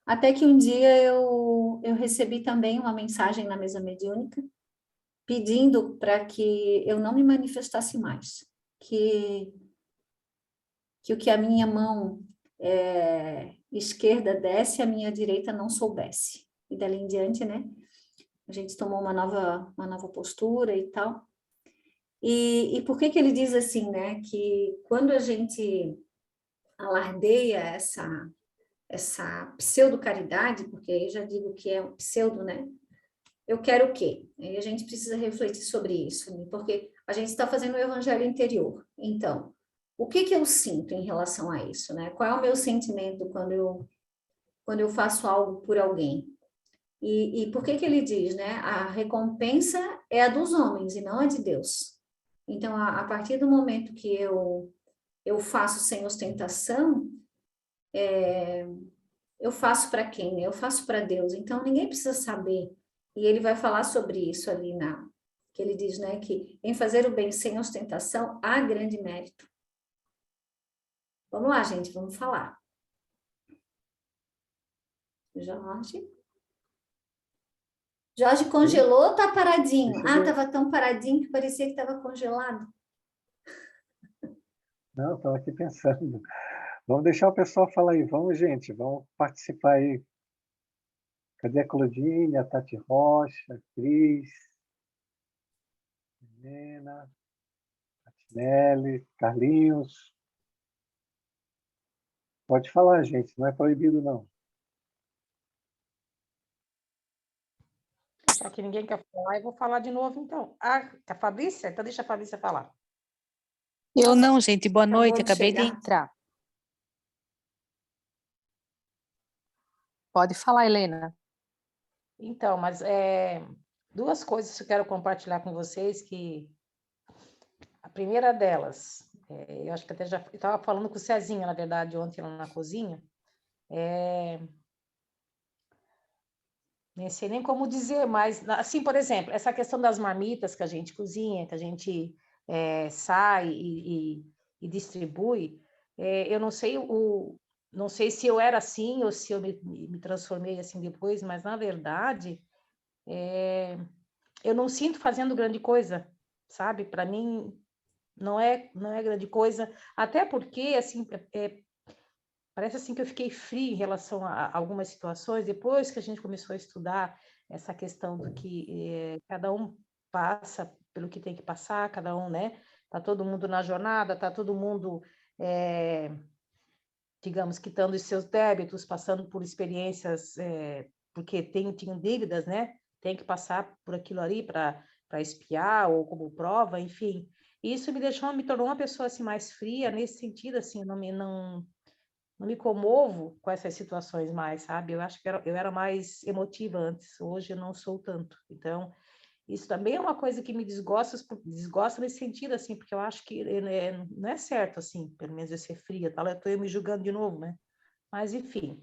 Até que um dia eu recebi também uma mensagem na mesa mediúnica, pedindo para que eu não me manifestasse mais, que o que a minha mão esquerda desse, a minha direita não soubesse. E dali em diante, né? A gente tomou uma nova postura e tal. E por que ele diz assim, né? Que quando a gente alardeia essa pseudo-caridade, porque aí já digo que é um pseudo, né? Eu quero o quê? Aí a gente precisa refletir sobre isso, né? Porque a gente está fazendo o evangelho interior. Então, o que eu sinto em relação a isso, né? Qual é o meu sentimento quando eu faço algo por alguém? E por que ele diz, né? A recompensa é a dos homens e não a de Deus. Então, a partir do momento que eu faço sem ostentação, eu faço para quem? Né? Eu faço para Deus. Então, ninguém precisa saber. E ele vai falar sobre isso ali que ele diz, né? Que em fazer o bem sem ostentação há grande mérito. Vamos lá, gente, vamos falar. Jorge congelou ou tá paradinho? Ah, estava tão paradinho que parecia que estava congelado. Não, estava aqui pensando. Vamos deixar o pessoal falar aí. Vamos, gente, vamos participar aí. Cadê a Claudine, a Tati Rocha, a Cris, a Helena, a Tinelli, Carlinhos. Pode falar, gente, não é proibido, não. Já que ninguém quer falar, eu vou falar de novo, então. Ah, a Fabrícia? Então deixa a Fabrícia falar. Eu não, gente. Boa noite, acabei de chegar. entrar. Pode falar, Helena. Então, mas duas coisas que eu quero compartilhar com vocês, que a primeira delas, eu acho que até já estava falando com o Cezinha, na verdade, ontem lá na cozinha, nem sei nem como dizer, mas, assim, por exemplo, essa questão das marmitas que a gente cozinha, que a gente sai e distribui, eu não sei não sei se eu era assim ou se eu me transformei assim depois, mas, na verdade, eu não sinto fazendo grande coisa, sabe? Para mim, não é grande coisa, até porque, assim, parece assim que eu fiquei fria em relação a algumas situações, depois que a gente começou a estudar essa questão do que cada um passa pelo que tem que passar, cada um, né? Tá todo mundo na jornada, tá todo mundo, digamos, quitando os seus débitos, passando por experiências, porque tinham dívidas, né? Tem que passar por aquilo ali para espiar ou como prova, enfim. Isso me tornou uma pessoa assim mais fria nesse sentido, assim, não me comovo com essas situações mais, sabe? Eu acho que eu era mais emotiva antes, hoje eu não sou tanto. Então, isso também é uma coisa que me desgosta nesse sentido, assim, porque eu acho que não é certo, assim, pelo menos eu ser fria, tal, eu estou me julgando de novo, né? Mas, enfim,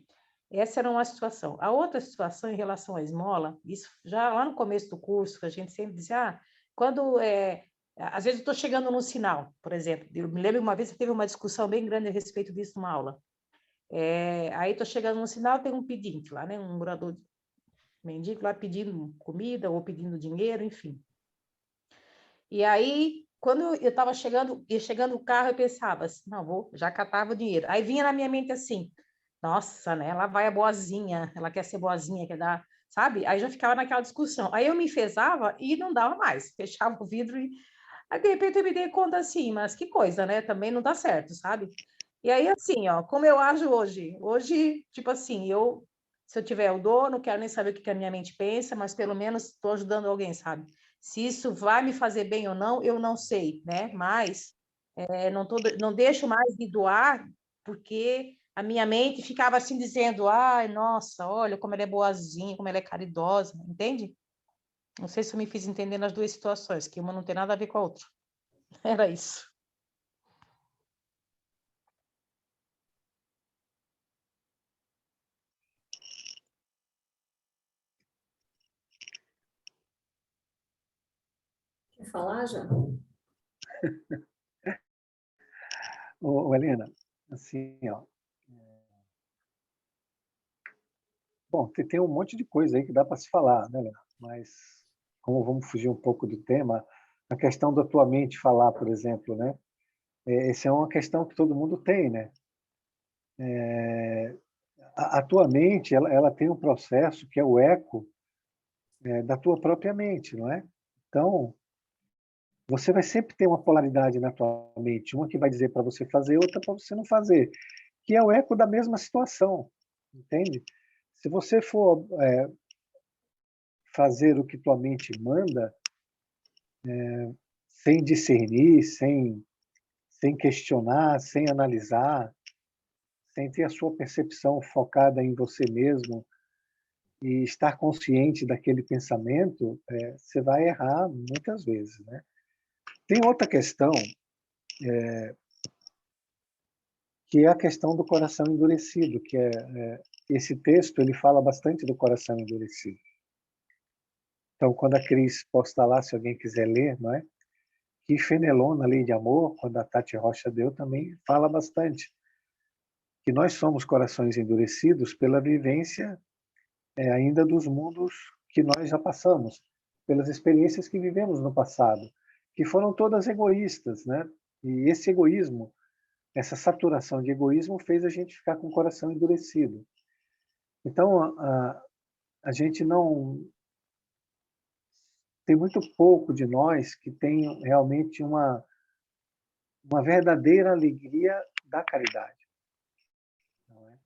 essa era uma situação. A outra situação em relação à esmola, isso já lá no começo do curso, a gente sempre dizia, quando às vezes eu estou chegando num sinal, por exemplo, eu me lembro uma vez que teve uma discussão bem grande a respeito disso numa aula. Aí estou chegando no sinal, tem um pedinte lá, né? Um morador mendigo lá pedindo comida ou pedindo dinheiro, enfim. E aí, quando eu estava ia chegando o carro, eu pensava assim, não, já catava o dinheiro. Aí vinha na minha mente assim, nossa, né? Ela vai a boazinha, ela quer ser boazinha, quer dar, sabe? Aí já ficava naquela discussão. Aí eu me enfesava e não dava mais, fechava o vidro e... Aí, de repente, eu me dei conta assim, mas que coisa, né? Também não dá certo, sabe? E aí, assim, ó, como eu ajo hoje? Hoje, tipo assim, se eu tiver o dor, não quero nem saber o que a minha mente pensa, mas pelo menos estou ajudando alguém, sabe? Se isso vai me fazer bem ou não, eu não sei, né? Mas não deixo mais de doar, porque a minha mente ficava assim dizendo, ai, nossa, olha como ela é boazinha, como ela é caridosa, entende? Não sei se eu me fiz entender nas duas situações, que uma não tem nada a ver com a outra. Era isso. Quer falar, já? Helena, assim, ó, bom, tem um monte de coisa aí que dá para se falar, né, Helena? Mas como vamos fugir um pouco do tema, a questão da tua mente falar, por exemplo, né? Essa é uma questão que todo mundo tem, né? A tua mente, ela tem um processo que é o eco da tua própria mente, não é? Então, você vai sempre ter uma polaridade na tua mente, uma que vai dizer para você fazer, outra para você não fazer, que é o eco da mesma situação, entende? Se você for fazer o que tua mente manda, sem discernir, sem questionar, sem analisar, sem ter a sua percepção focada em você mesmo e estar consciente daquele pensamento, você vai errar muitas vezes, né? Tem outra questão, que é a questão do coração endurecido, que esse texto ele fala bastante do coração endurecido. Então, quando a Cris posta lá, se alguém quiser ler, não é? Que Fenelon, na Lei de Amor, quando a Tati Rocha deu, também fala bastante que nós somos corações endurecidos pela vivência ainda dos mundos que nós já passamos, pelas experiências que vivemos no passado, que foram todas egoístas, né? E esse egoísmo, essa saturação de egoísmo fez a gente ficar com o coração endurecido. Então, a gente não tem muito pouco de nós que tem realmente uma verdadeira alegria da caridade. Não é?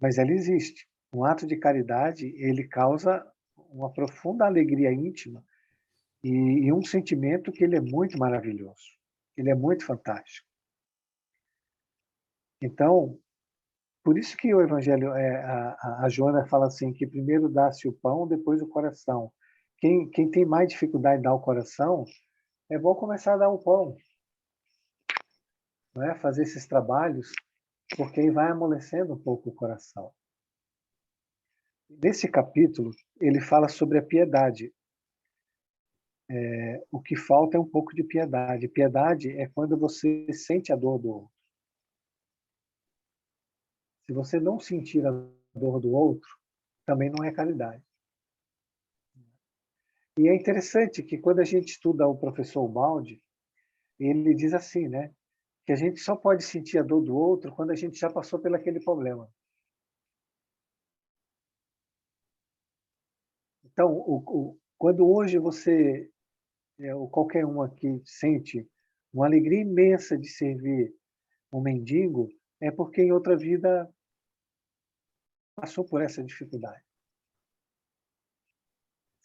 Mas ela existe. Um ato de caridade, ele causa uma profunda alegria íntima e um sentimento que ele é muito maravilhoso. Ele é muito fantástico. Então, por isso que o Evangelho, a Joana fala assim, que primeiro dá-se o pão, depois o coração. Quem tem mais dificuldade de dar o coração, é bom começar a dar o pão. Não é? Fazer esses trabalhos, porque aí vai amolecendo um pouco o coração. Nesse capítulo, ele fala sobre a piedade. O que falta é um pouco de piedade. Piedade é quando você sente a dor do outro. Se você não sentir a dor do outro, também não é caridade. E é interessante que quando a gente estuda o professor Baldi, ele diz assim, né? Que a gente só pode sentir a dor do outro quando a gente já passou por aquele problema. Então, quando hoje você, ou qualquer um aqui, sente uma alegria imensa de servir um mendigo, é porque em outra vida passou por essa dificuldade.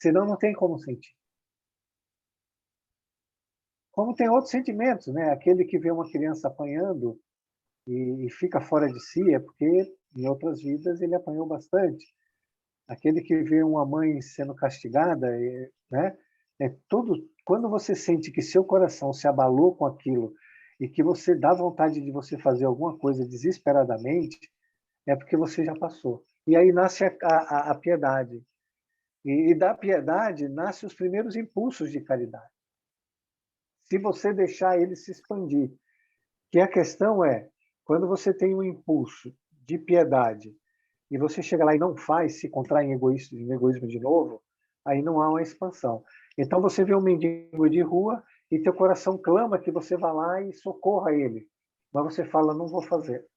Senão não tem como sentir. Como tem outros sentimentos, né? Aquele que vê uma criança apanhando e fica fora de si é porque em outras vidas ele apanhou bastante. Aquele que vê uma mãe sendo castigada, né? Tudo. Quando você sente que seu coração se abalou com aquilo e que você dá vontade de você fazer alguma coisa desesperadamente, é porque você já passou. E aí nasce a piedade. E da piedade nascem os primeiros impulsos de caridade. Se você deixar ele se expandir. Que a questão é, quando você tem um impulso de piedade e você chega lá e não faz, se contrai em egoísmo de novo, aí não há uma expansão. Então você vê um mendigo de rua e teu coração clama que você vá lá e socorra ele. Mas você fala, não vou fazer.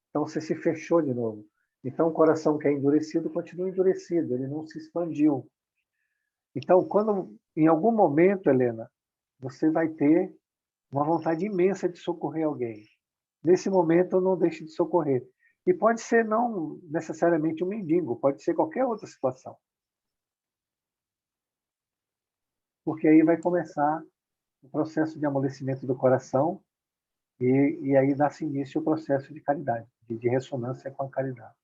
Então você se fechou de novo. Então o coração que é endurecido continua endurecido, ele não se expandiu. Então, quando em algum momento, Helena, você vai ter uma vontade imensa de socorrer alguém. Nesse momento, não deixe de socorrer. E pode ser não necessariamente um mendigo, pode ser qualquer outra situação. Porque aí vai começar o processo de amolecimento do coração E aí dá-se início o processo de caridade, de ressonância com a caridade.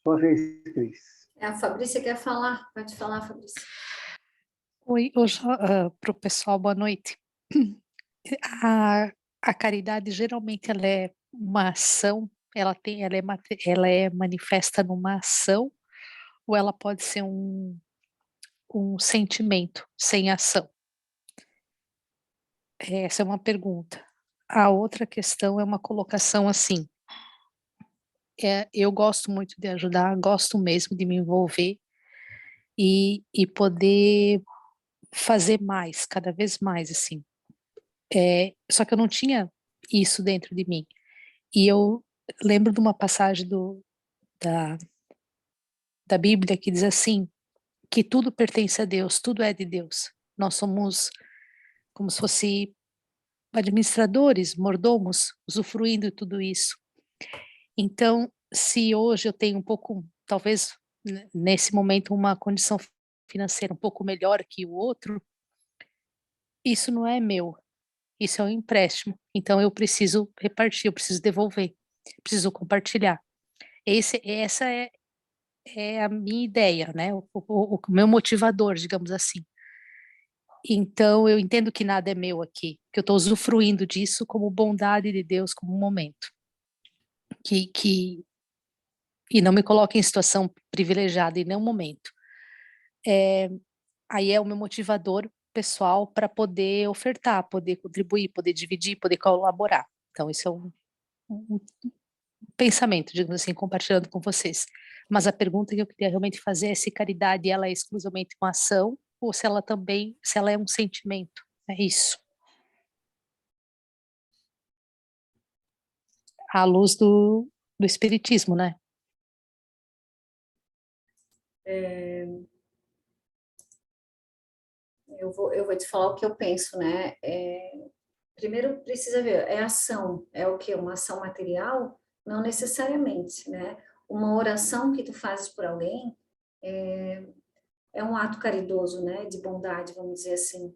Sua vez, Cris. A Fabrícia quer falar? Pode falar, Fabrícia. Oi, hoje para o pessoal, boa noite. A caridade geralmente ela é uma ação, ela é manifesta numa ação, ou ela pode ser um sentimento sem ação? Essa é uma pergunta. A outra questão é uma colocação assim. Eu gosto muito de ajudar, gosto mesmo de me envolver e poder fazer mais, cada vez mais, assim. Só que eu não tinha isso dentro de mim. E eu lembro de uma passagem da, da Bíblia que diz assim, que tudo pertence a Deus, tudo é de Deus. Nós somos como se fosse administradores, mordomos, usufruindo de tudo isso. Então, se hoje eu tenho um pouco, talvez nesse momento, uma condição financeira um pouco melhor que o outro, isso não é meu, isso é um empréstimo. Então, eu preciso repartir, eu preciso devolver, preciso compartilhar. Essa é a minha ideia, né? O meu motivador, digamos assim. Então, eu entendo que nada é meu aqui, que eu estou usufruindo disso como bondade de Deus, como um momento. E não me coloque em situação privilegiada em nenhum momento. Aí é o meu motivador pessoal para poder ofertar, poder contribuir, poder dividir, poder colaborar. Então, isso é um pensamento, digamos assim, compartilhando com vocês. Mas a pergunta que eu queria realmente fazer é se caridade ela é exclusivamente uma ação ou se ela também, se ela é um sentimento. É isso. À luz do espiritismo, né? Eu vou te falar o que eu penso, né? Primeiro precisa ver, é ação, é o quê? Uma ação material? Não necessariamente, né? Uma oração que tu fazes por alguém é um ato caridoso, né? De bondade, vamos dizer assim.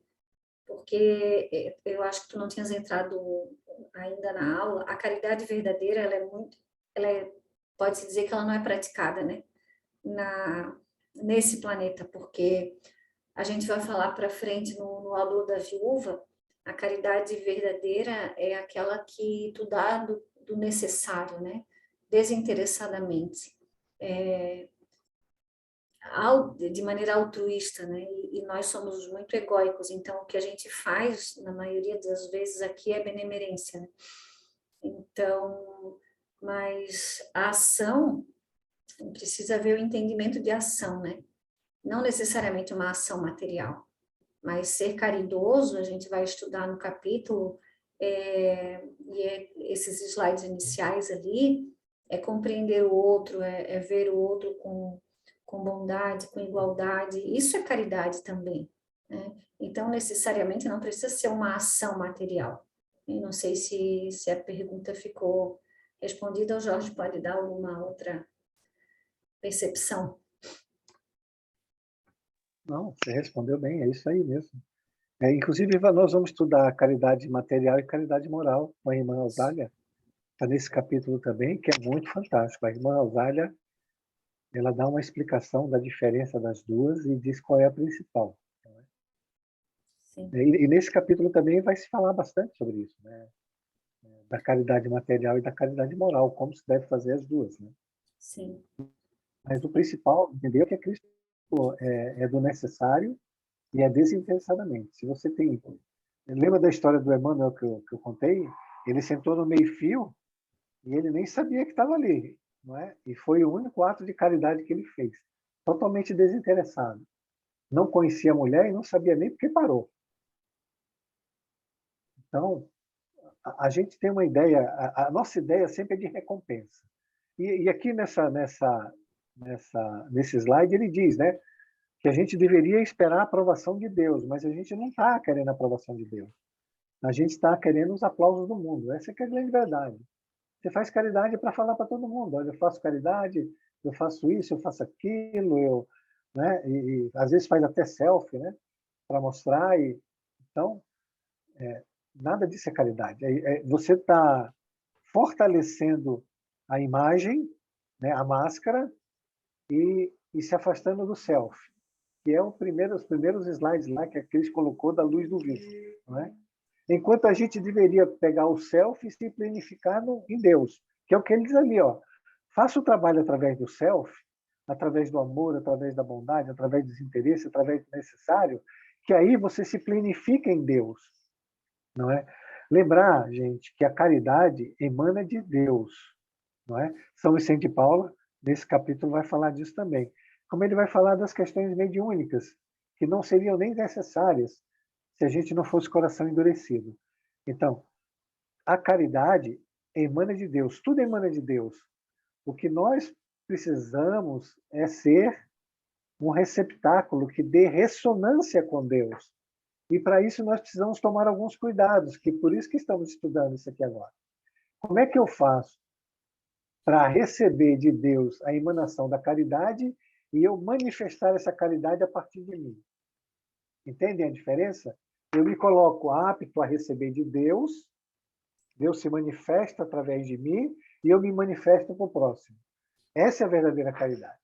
Porque eu acho que tu não tinhas entrado ainda na aula, a caridade verdadeira, pode-se dizer que ela não é praticada, né? Nesse planeta, porque a gente vai falar para frente no Alô da Viúva, a caridade verdadeira é aquela que tu dá do necessário, né? Desinteressadamente, de maneira altruísta, né? E nós somos muito egóicos, então o que a gente faz, na maioria das vezes aqui, é benemerência, né? Então, mas a ação, precisa ver o entendimento de ação, né? Não necessariamente uma ação material. Mas ser caridoso, a gente vai estudar no capítulo, esses slides iniciais ali, é compreender o outro, é ver o outro com bondade, com igualdade, isso é caridade também, né? Então, necessariamente, não precisa ser uma ação material. Eu não sei se a pergunta ficou respondida, ou Jorge pode dar alguma outra percepção. Não, você respondeu bem, é isso aí mesmo. Inclusive, nós vamos estudar caridade material e caridade moral com a irmã Rosália. Está nesse capítulo também, que é muito fantástico. A irmã Rosália, ela dá uma explicação da diferença das duas e diz qual é a principal. Sim. E nesse capítulo também vai se falar bastante sobre isso, né? Da caridade material e da caridade moral, como se deve fazer as duas, né? Sim. Mas o principal, entendeu, que é Cristo é do necessário e é desinteressadamente. Se você tem... Lembra da história do Emmanuel que eu contei? Ele sentou no meio-fio e ele nem sabia que estava ali, não é? E foi o único ato de caridade que ele fez. Totalmente desinteressado. Não conhecia a mulher e não sabia nem por que parou. Então, a gente tem uma ideia, a nossa ideia sempre é de recompensa. E aqui nesse slide ele diz, né, que a gente deveria esperar a aprovação de Deus, mas a gente não está querendo a aprovação de Deus. A gente está querendo os aplausos do mundo. Essa é a grande verdade. Você faz caridade para falar para todo mundo. Olha, eu faço caridade, eu faço isso, eu faço aquilo, né? E às vezes faz até selfie, né? Para mostrar. Então, Nada disso é caridade. Você está fortalecendo a imagem, né, a máscara, e se afastando do self, que é os primeiros slides lá que a Cris colocou da luz do vivo. Não é? Enquanto a gente deveria pegar o self e se planificar em Deus, que é o que ele diz ali, ó. Faça o trabalho através do self, através do amor, através da bondade, através dos interesses, através do necessário, que aí você se planifica em Deus, não é? Lembrar, gente, que a caridade emana de Deus, não é? São Vicente de Paula, nesse capítulo, vai falar disso também. Como ele vai falar das questões mediúnicas, que não seriam nem necessárias se a gente não fosse coração endurecido. Então, a caridade emana de Deus, tudo emana de Deus. O que nós precisamos é ser um receptáculo que dê ressonância com Deus. E para isso nós precisamos tomar alguns cuidados, que por isso que estamos estudando isso aqui agora. Como é que eu faço para receber de Deus a emanação da caridade e eu manifestar essa caridade a partir de mim? Entendem a diferença? Eu me coloco apto a receber de Deus, Deus se manifesta através de mim e eu me manifesto para o próximo. Essa é a verdadeira caridade.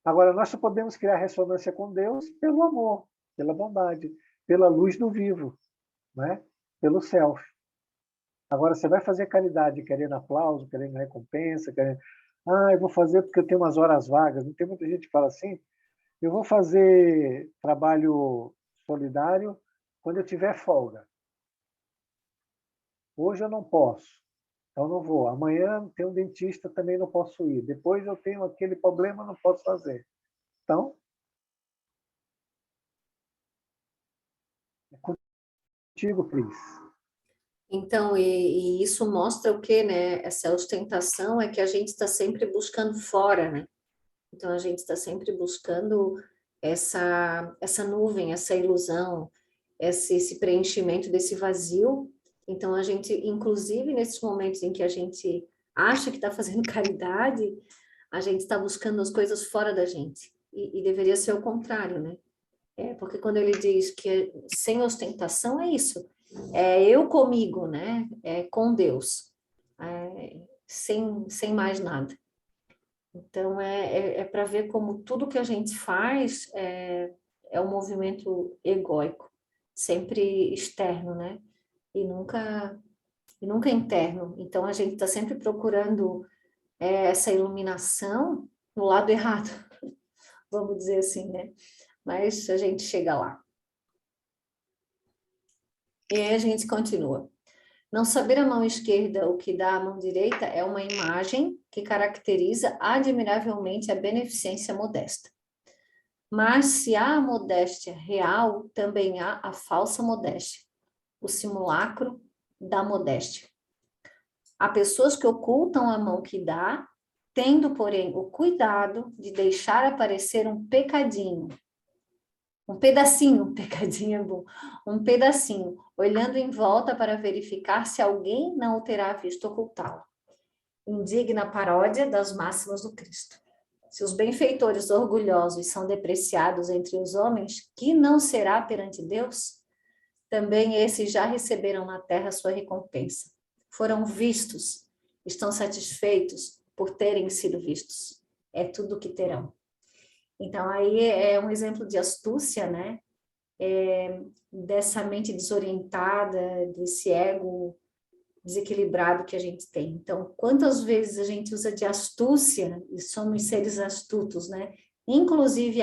Agora, nós só podemos criar ressonância com Deus pelo amor, pela bondade, pela luz do vivo, né? Pelo self. Agora, você vai fazer caridade querendo aplauso, querendo recompensa, querendo... eu vou fazer porque eu tenho umas horas vagas. Não tem muita gente que fala assim? Eu vou fazer trabalho solidário quando eu tiver folga. Hoje eu não posso, então não vou. Amanhã tem um dentista, também não posso ir. Depois eu tenho aquele problema, não posso fazer. Então, é contigo, Cris. Então, e isso mostra o quê, né? Essa ostentação é que a gente está sempre buscando fora, né? Então, a gente está sempre buscando essa nuvem, essa ilusão, esse preenchimento desse vazio. Então, a gente, inclusive, nesses momentos em que a gente acha que está fazendo caridade, a gente está buscando as coisas fora da gente. E deveria ser o contrário, né? Porque quando ele diz que sem ostentação é isso, é eu comigo, né? É com Deus, sem mais nada. Então, para ver como tudo que a gente faz é um movimento egóico, sempre externo, né? E nunca interno. Então, a gente está sempre procurando essa iluminação no lado errado, vamos dizer assim, né? Mas a gente chega lá. E aí a gente continua. Não saber a mão esquerda o que dá a mão direita é uma imagem que caracteriza admiravelmente a beneficência modesta. Mas se há a modéstia real, também há a falsa modéstia, o simulacro da modéstia. Há pessoas que ocultam a mão que dá, tendo, porém, o cuidado de deixar aparecer um pecadinho, um pedacinho, pecadinho é bom, um pedacinho, olhando em volta para verificar se alguém não o terá visto ocultá-lo. Indigna paródia das máximas do Cristo. Se os benfeitores orgulhosos são depreciados entre os homens, que não será perante Deus? Também esses já receberam na terra sua recompensa. Foram vistos, estão satisfeitos por terem sido vistos. É tudo o que terão. Então, aí é um exemplo de astúcia, né? Dessa mente desorientada, desse ego desequilibrado que a gente tem. Então, quantas vezes a gente usa de astúcia e somos seres astutos, né? Inclusive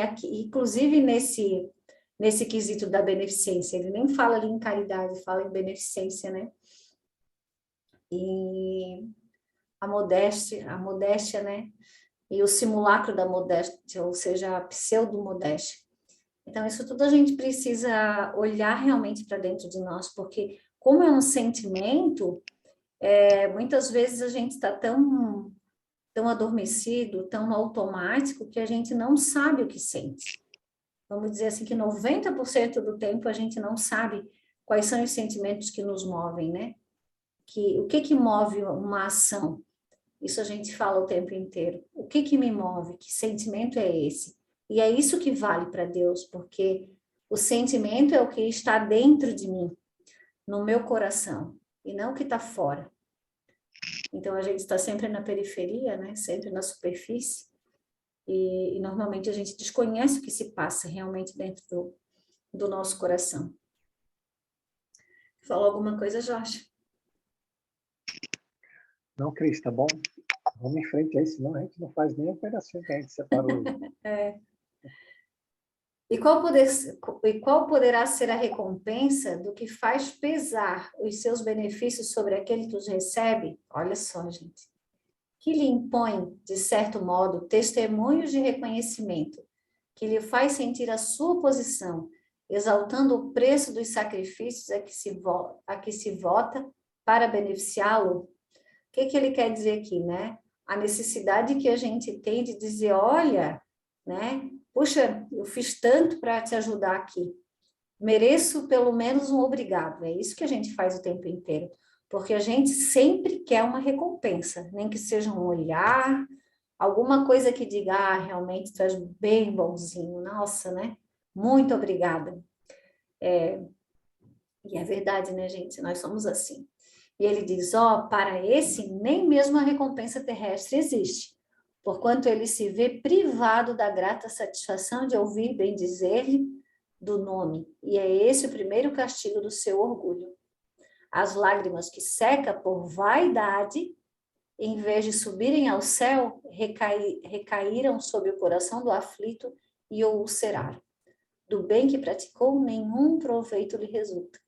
nesse quesito da beneficência. Ele nem fala ali em caridade, fala em beneficência, né? E a modéstia, né? E o simulacro da modéstia, ou seja, a pseudo-modéstia. Então, isso tudo a gente precisa olhar realmente para dentro de nós, porque como é um sentimento, muitas vezes a gente está tão adormecido, tão no automático, que a gente não sabe o que sente. Vamos dizer assim que 90% do tempo a gente não sabe quais são os sentimentos que nos movem, né? O que move uma ação? Isso a gente fala o tempo inteiro. O que me move? Que sentimento é esse? E é isso que vale para Deus, porque o sentimento é o que está dentro de mim. no meu coração, e não o que está fora. Então, a gente está sempre na periferia, né? Sempre na superfície, e normalmente a gente desconhece o que se passa realmente dentro do nosso coração. Falou alguma coisa, Jorge? Não, Cris, tá bom? Vamos em frente aí, senão a gente não faz nem um pedacinho que a gente separou. E qual poderá ser a recompensa do que faz pesar os seus benefícios sobre aquele que os recebe? Olha só, gente. Que lhe impõe, de certo modo, testemunhos de reconhecimento, que lhe faz sentir a sua posição, exaltando o preço dos sacrifícios a que se vota para beneficiá-lo. O que ele quer dizer aqui, né? A necessidade que a gente tem de dizer, olha, né? Puxa, eu fiz tanto para te ajudar aqui. Mereço pelo menos um obrigado. É isso que a gente faz o tempo inteiro. Porque a gente sempre quer uma recompensa, nem que seja um olhar, alguma coisa que diga, ah, realmente tu és bem bonzinho, nossa, né? Muito obrigada. E é verdade, né, gente? Nós somos assim. E ele diz, ó, para esse nem mesmo a recompensa terrestre existe, porquanto ele se vê privado da grata satisfação de ouvir bem dizer-lhe do nome. E é esse o primeiro castigo do seu orgulho. As lágrimas que seca por vaidade, em vez de subirem ao céu, recaíram sobre o coração do aflito e o ulceraram. Do bem que praticou, nenhum proveito lhe resulta,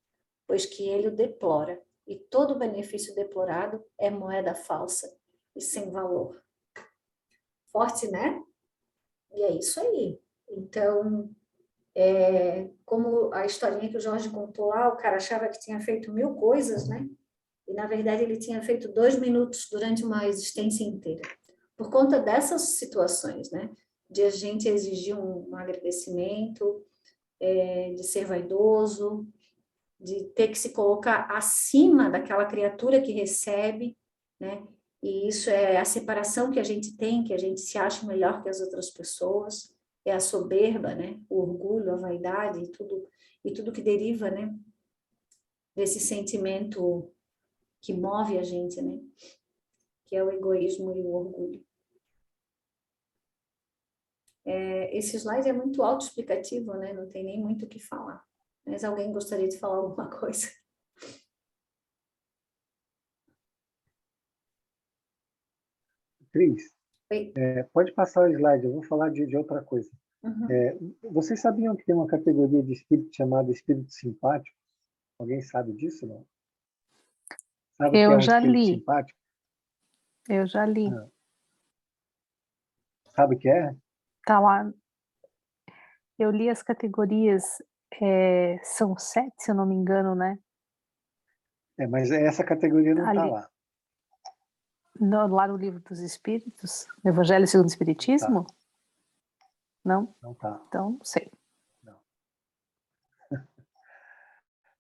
pois que ele o deplora, e todo benefício deplorado é moeda falsa e sem valor. Forte, né? E é isso aí. Então, como a historinha que o Jorge contou lá, o cara achava que tinha feito 1000 coisas, né? E, na verdade, ele tinha feito 2 minutos durante uma existência inteira. Por conta dessas situações, né? De a gente exigir um agradecimento, de ser vaidoso, de ter que se colocar acima daquela criatura que recebe, né? E isso é a separação que a gente tem, que a gente se acha melhor que as outras pessoas, é a soberba, né? O orgulho, a vaidade e tudo que deriva, né? Desse sentimento que move a gente, né? Que é o egoísmo e o orgulho. Esse slide é muito autoexplicativo, né? Não tem nem muito o que falar. Mas alguém gostaria de falar alguma coisa? Cris, Oi? pode passar o slide, eu vou falar de outra coisa. Uhum. Vocês sabiam que tem uma categoria de espírito chamada espírito simpático? Alguém sabe disso, não? Sabe o que é Eu um já espírito li, simpático? eu já li. Ah, sabe o que é? Tá lá. Eu li as categorias, são 7, se eu não me engano, né? Mas essa categoria não está Ali, lá. lá no Livro dos Espíritos, no Evangelho segundo o Espiritismo? Não? Não está. Então, não sei. Não.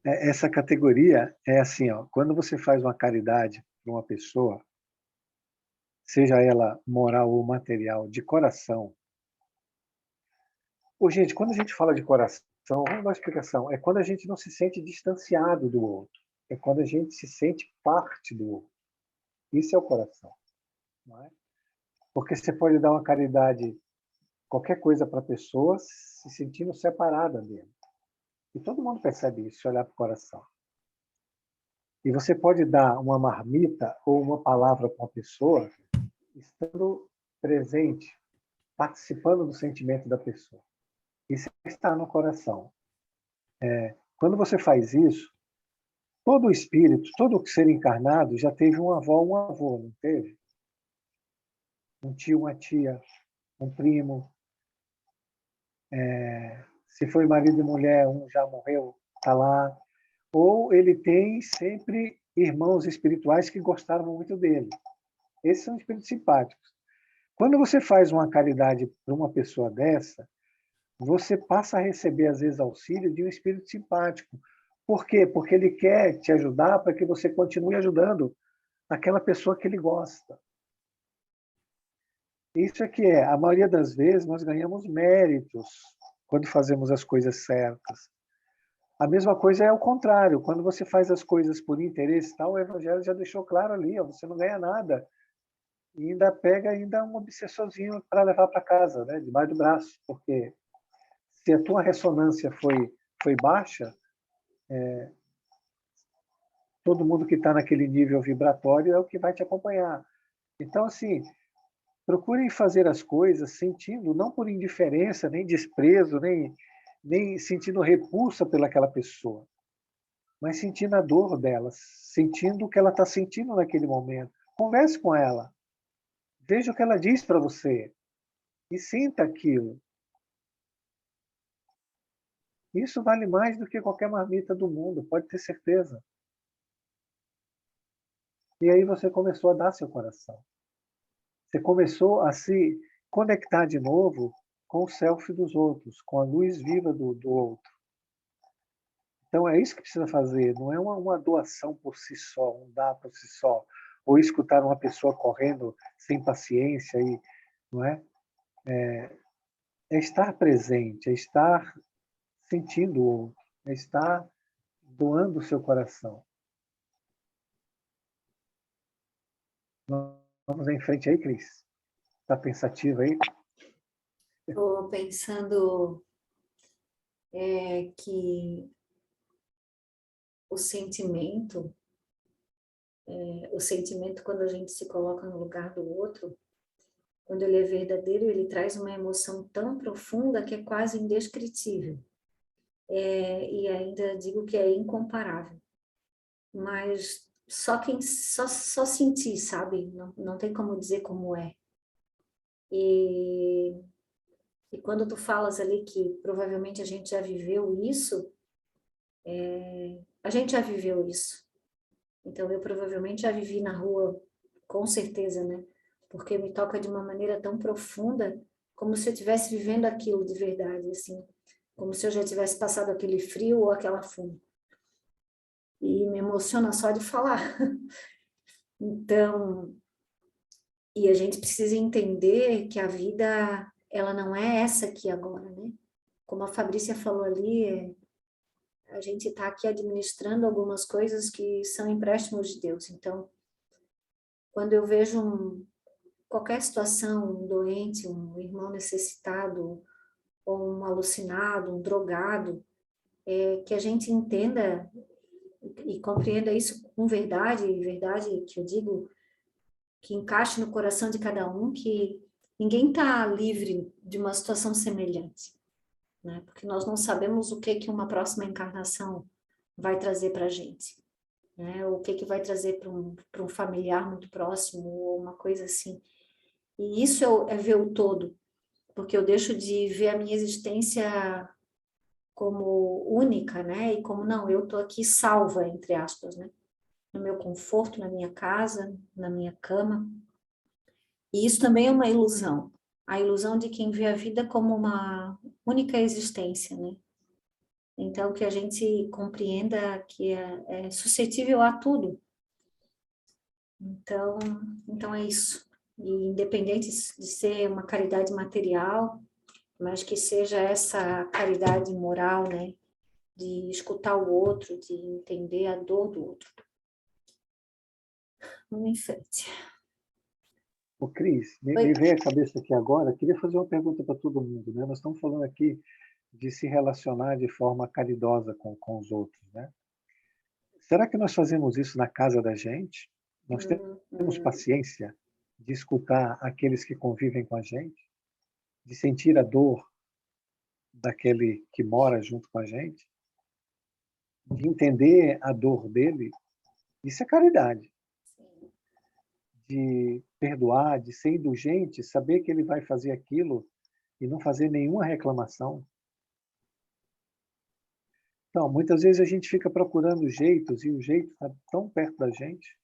Essa categoria é assim, ó, quando você faz uma caridade para uma pessoa, seja ela moral ou material, de coração. Gente, quando a gente fala de coração, vamos dar uma explicação. É quando a gente não se sente distanciado do outro. É quando a gente se sente parte do outro. Isso é o coração. Não é? Porque você pode dar uma caridade, qualquer coisa para a pessoa, se sentindo separada dele. E todo mundo percebe isso, se olhar para o coração. E você pode dar uma marmita ou uma palavra para uma pessoa, estando presente, participando do sentimento da pessoa. Isso está no coração. Quando você faz isso, todo espírito, todo ser encarnado já teve uma avó, um avô, não teve? Um tio, uma tia, um primo. Se foi marido e mulher, um já morreu, está lá. Ou ele tem sempre irmãos espirituais que gostaram muito dele. Esses são espíritos simpáticos. Quando você faz uma caridade para uma pessoa dessa, você passa a receber, às vezes, auxílio de um espírito simpático. Por quê? Porque ele quer te ajudar para que você continue ajudando aquela pessoa que ele gosta. Isso é que a maioria das vezes, nós ganhamos méritos quando fazemos as coisas certas. A mesma coisa é o contrário. Quando você faz as coisas por interesse, tal, o Evangelho já deixou claro ali, ó, você não ganha nada. E ainda pega ainda um obsessorzinho para levar para casa, né, debaixo do braço. Porque se a tua ressonância foi baixa, todo mundo que está naquele nível vibratório é o que vai te acompanhar. Então, assim, procurem fazer as coisas sentindo, não por indiferença, nem desprezo, nem sentindo repulsa pelaquela pessoa, mas sentindo a dor dela, sentindo o que ela está sentindo naquele momento. Converse com ela, veja o que ela diz para você e sinta aquilo. Isso vale mais do que qualquer marmita do mundo, pode ter certeza. E aí você começou a dar seu coração. Você começou a se conectar de novo com o self dos outros, com a luz viva do outro. Então é isso que precisa fazer, não é uma doação por si só, um dar por si só, ou escutar uma pessoa correndo sem paciência, não é? É estar presente, é estar sentindo o outro, é estar doando o seu coração. Vamos em frente aí, Cris. Está pensativa aí? Estou pensando que o sentimento quando a gente se coloca no lugar do outro, quando ele é verdadeiro, ele traz uma emoção tão profunda que é quase indescritível. E ainda digo que é incomparável. Mas só quem só sentir, sabe? Não tem como dizer como é. E quando tu falas ali que provavelmente a gente já viveu isso, a gente já viveu isso. Então eu provavelmente já vivi na rua, com certeza, né? Porque me toca de uma maneira tão profunda, como se eu estivesse vivendo aquilo de verdade, assim. Como se eu já tivesse passado aquele frio ou aquela fome. E me emociona só de falar. Então, e a gente precisa entender que a vida, ela não é essa aqui agora, né? Como a Fabrícia falou ali, a gente está aqui administrando algumas coisas que são empréstimos de Deus. Então, quando eu vejo qualquer situação, um doente, um irmão necessitado, ou um alucinado, um drogado, que a gente entenda e compreenda isso com verdade que eu digo, que encaixe no coração de cada um, que ninguém está livre de uma situação semelhante, né? Porque nós não sabemos o que uma próxima encarnação vai trazer para a gente, né? O que vai trazer para um familiar muito próximo, ou uma coisa assim. E isso é ver o todo, porque eu deixo de ver a minha existência como única, né? E como, não, eu estou aqui salva, entre aspas, né? No meu conforto, na minha casa, na minha cama. E isso também é uma ilusão. A ilusão de quem vê a vida como uma única existência, né? Então, que a gente compreenda que é suscetível a tudo. Então é isso. E independente de ser uma caridade material, mas que seja essa caridade moral, né? De escutar o outro, de entender a dor do outro. Vamos em frente. Ô, Cris, me Oi. veio a cabeça aqui agora, queria fazer uma pergunta para todo mundo, né? Nós estamos falando aqui de se relacionar de forma caridosa com os outros, né? Será que nós fazemos isso na casa da gente? Nós temos paciência de escutar aqueles que convivem com a gente? De sentir a dor daquele que mora junto com a gente? De entender a dor dele? Isso é caridade. De perdoar, de ser indulgente, saber que ele vai fazer aquilo e não fazer nenhuma reclamação. Então, muitas vezes a gente fica procurando jeitos e o jeito está tão perto da gente.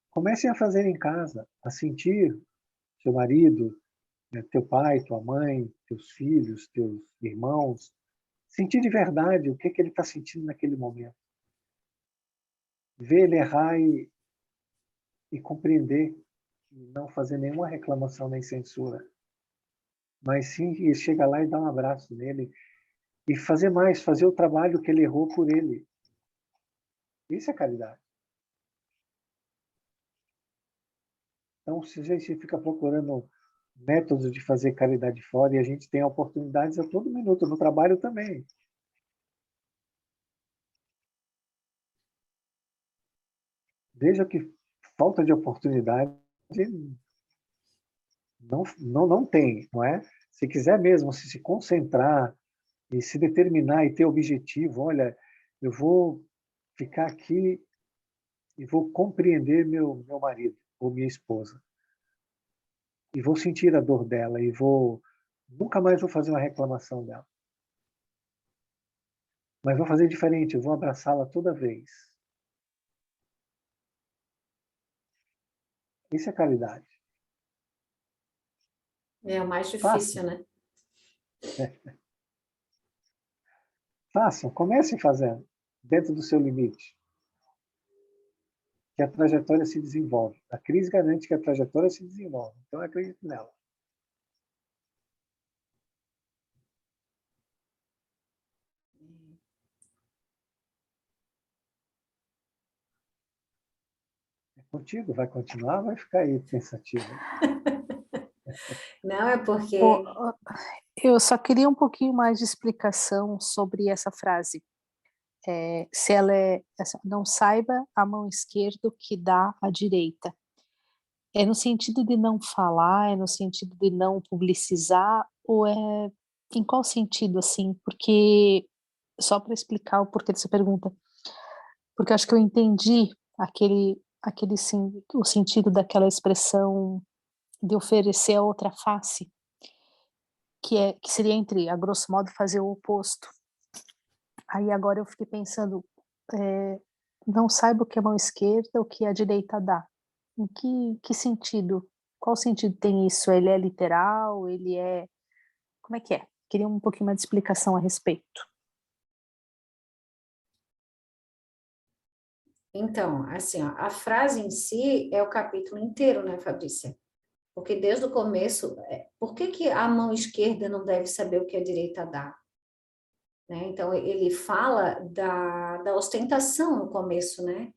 Comecem a fazer em casa, a sentir seu marido, teu pai, tua mãe, teus filhos, teus irmãos, sentir de verdade o que ele está sentindo naquele momento. Ver ele errar e compreender, e não fazer nenhuma reclamação nem censura. mas sim chegar lá e dar um abraço nele e fazer mais, fazer o trabalho que ele errou por ele. Isso é caridade. Então, se a gente fica procurando métodos de fazer caridade fora, e a gente tem oportunidades a todo minuto, no trabalho também. Veja que falta de oportunidade não tem, não é? Se quiser mesmo se concentrar e se determinar e ter objetivo, olha, eu vou ficar aqui e vou compreender meu marido ou minha esposa. E vou sentir a dor dela e nunca mais vou fazer uma reclamação dela. Mas vou fazer diferente, eu vou abraçá-la toda vez. Isso é caridade. É o mais Façam. difícil, né? Façam, comecem fazendo, dentro do seu limite. Que a trajetória se desenvolve. A crise garante que a trajetória se desenvolve. Então, eu acredito nela. É contigo, vai continuar, vai ficar aí pensativo. Não, é porque... Eu só queria um pouquinho mais de explicação sobre essa frase. Se ela não saiba a mão esquerda o que dá a direita. É no sentido de não falar, é no sentido de não publicizar, ou é em qual sentido, assim? Porque, só para explicar o porquê dessa pergunta, porque acho que eu entendi o sentido daquela expressão de oferecer a outra face, que seria entre, a grosso modo, fazer o oposto. Aí agora eu fiquei pensando, não saiba o que a mão esquerda, o que a direita dá. Em que sentido? Qual sentido tem isso? Ele é literal? Ele é... Como é que é? Queria um pouquinho mais de explicação a respeito. Então, assim, ó, a frase em si é o capítulo inteiro, né, Fabrícia? Porque desde o começo, por que a mão esquerda não deve saber o que a direita dá? Né? Então, ele fala da ostentação no começo, né?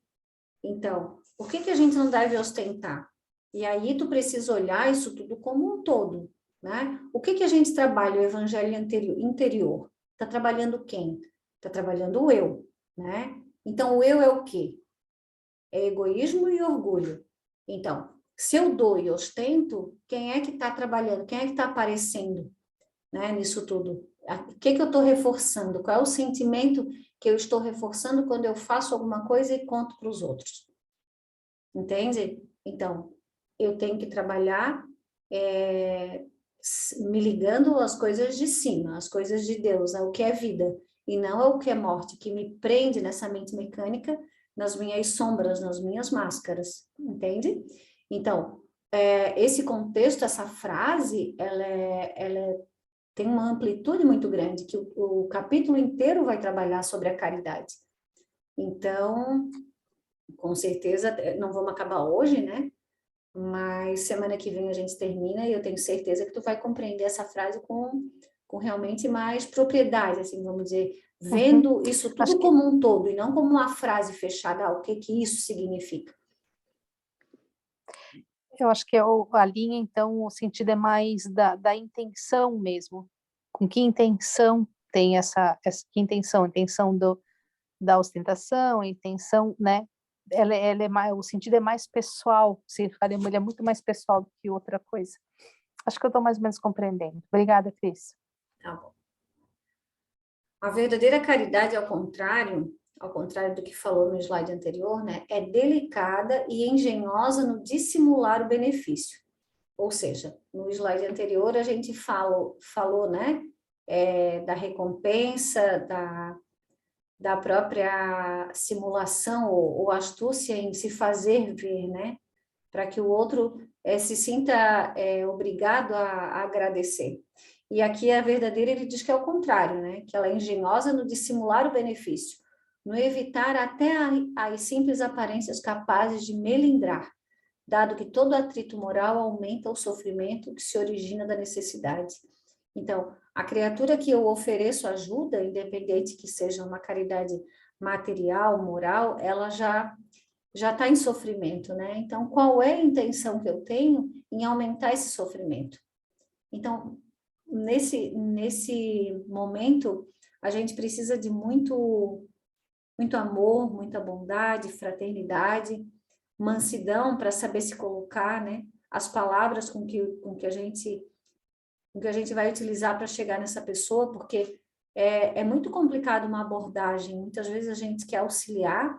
Então, por que a gente não deve ostentar? E aí tu precisa olhar isso tudo como um todo, né? O que a gente trabalha, o evangelho interior? Está trabalhando quem? Está trabalhando o eu, né? Então, o eu é o quê? É egoísmo e orgulho. Então, se eu dou e ostento, quem é que está trabalhando? Quem é que está aparecendo, né, nisso tudo? O que eu estou reforçando? Qual é o sentimento que eu estou reforçando quando eu faço alguma coisa e conto para os outros? Entende? Então, eu tenho que trabalhar me ligando às coisas de cima, às coisas de Deus, ao que é vida, e não ao que é morte, que me prende nessa mente mecânica, nas minhas sombras, nas minhas máscaras, entende? Então, esse contexto, essa frase, ela tem uma amplitude muito grande, que o capítulo inteiro vai trabalhar sobre a caridade. Então, com certeza, não vamos acabar hoje, né? Mas semana que vem a gente termina e eu tenho certeza que tu vai compreender essa frase com realmente mais propriedade, assim, vamos dizer, vendo isso tudo como um todo e não como uma frase fechada, o que isso significa. Eu acho que a linha, então, o sentido é mais da intenção mesmo. Com que intenção tem que intenção? A intenção da ostentação, a intenção, né? Ela é mais, o sentido é mais pessoal, ele é muito mais pessoal do que outra coisa. Acho que eu estou mais ou menos compreendendo. Obrigada, Cris. Tá bom. A verdadeira caridade, ao contrário do que falou no slide anterior, né, é delicada e engenhosa no dissimular o benefício. Ou seja, no slide anterior a gente falou, né, da recompensa, da própria simulação ou astúcia em se fazer ver, né? Para que o outro se sinta obrigado a agradecer. E aqui a verdadeira, ele diz que é o contrário, né? Que ela é engenhosa no dissimular o benefício, no evitar até as simples aparências capazes de melindrar, dado que todo atrito moral aumenta o sofrimento que se origina da necessidade. Então, a criatura que eu ofereço ajuda, independente que seja uma caridade material, moral, ela já está em sofrimento, né? Então, qual é a intenção que eu tenho em aumentar esse sofrimento? Então, nesse momento, a gente precisa de muito amor, muita bondade, fraternidade, mansidão para saber se colocar, né? As palavras com que a gente vai utilizar para chegar nessa pessoa, porque é muito complicado uma abordagem. Muitas vezes a gente quer auxiliar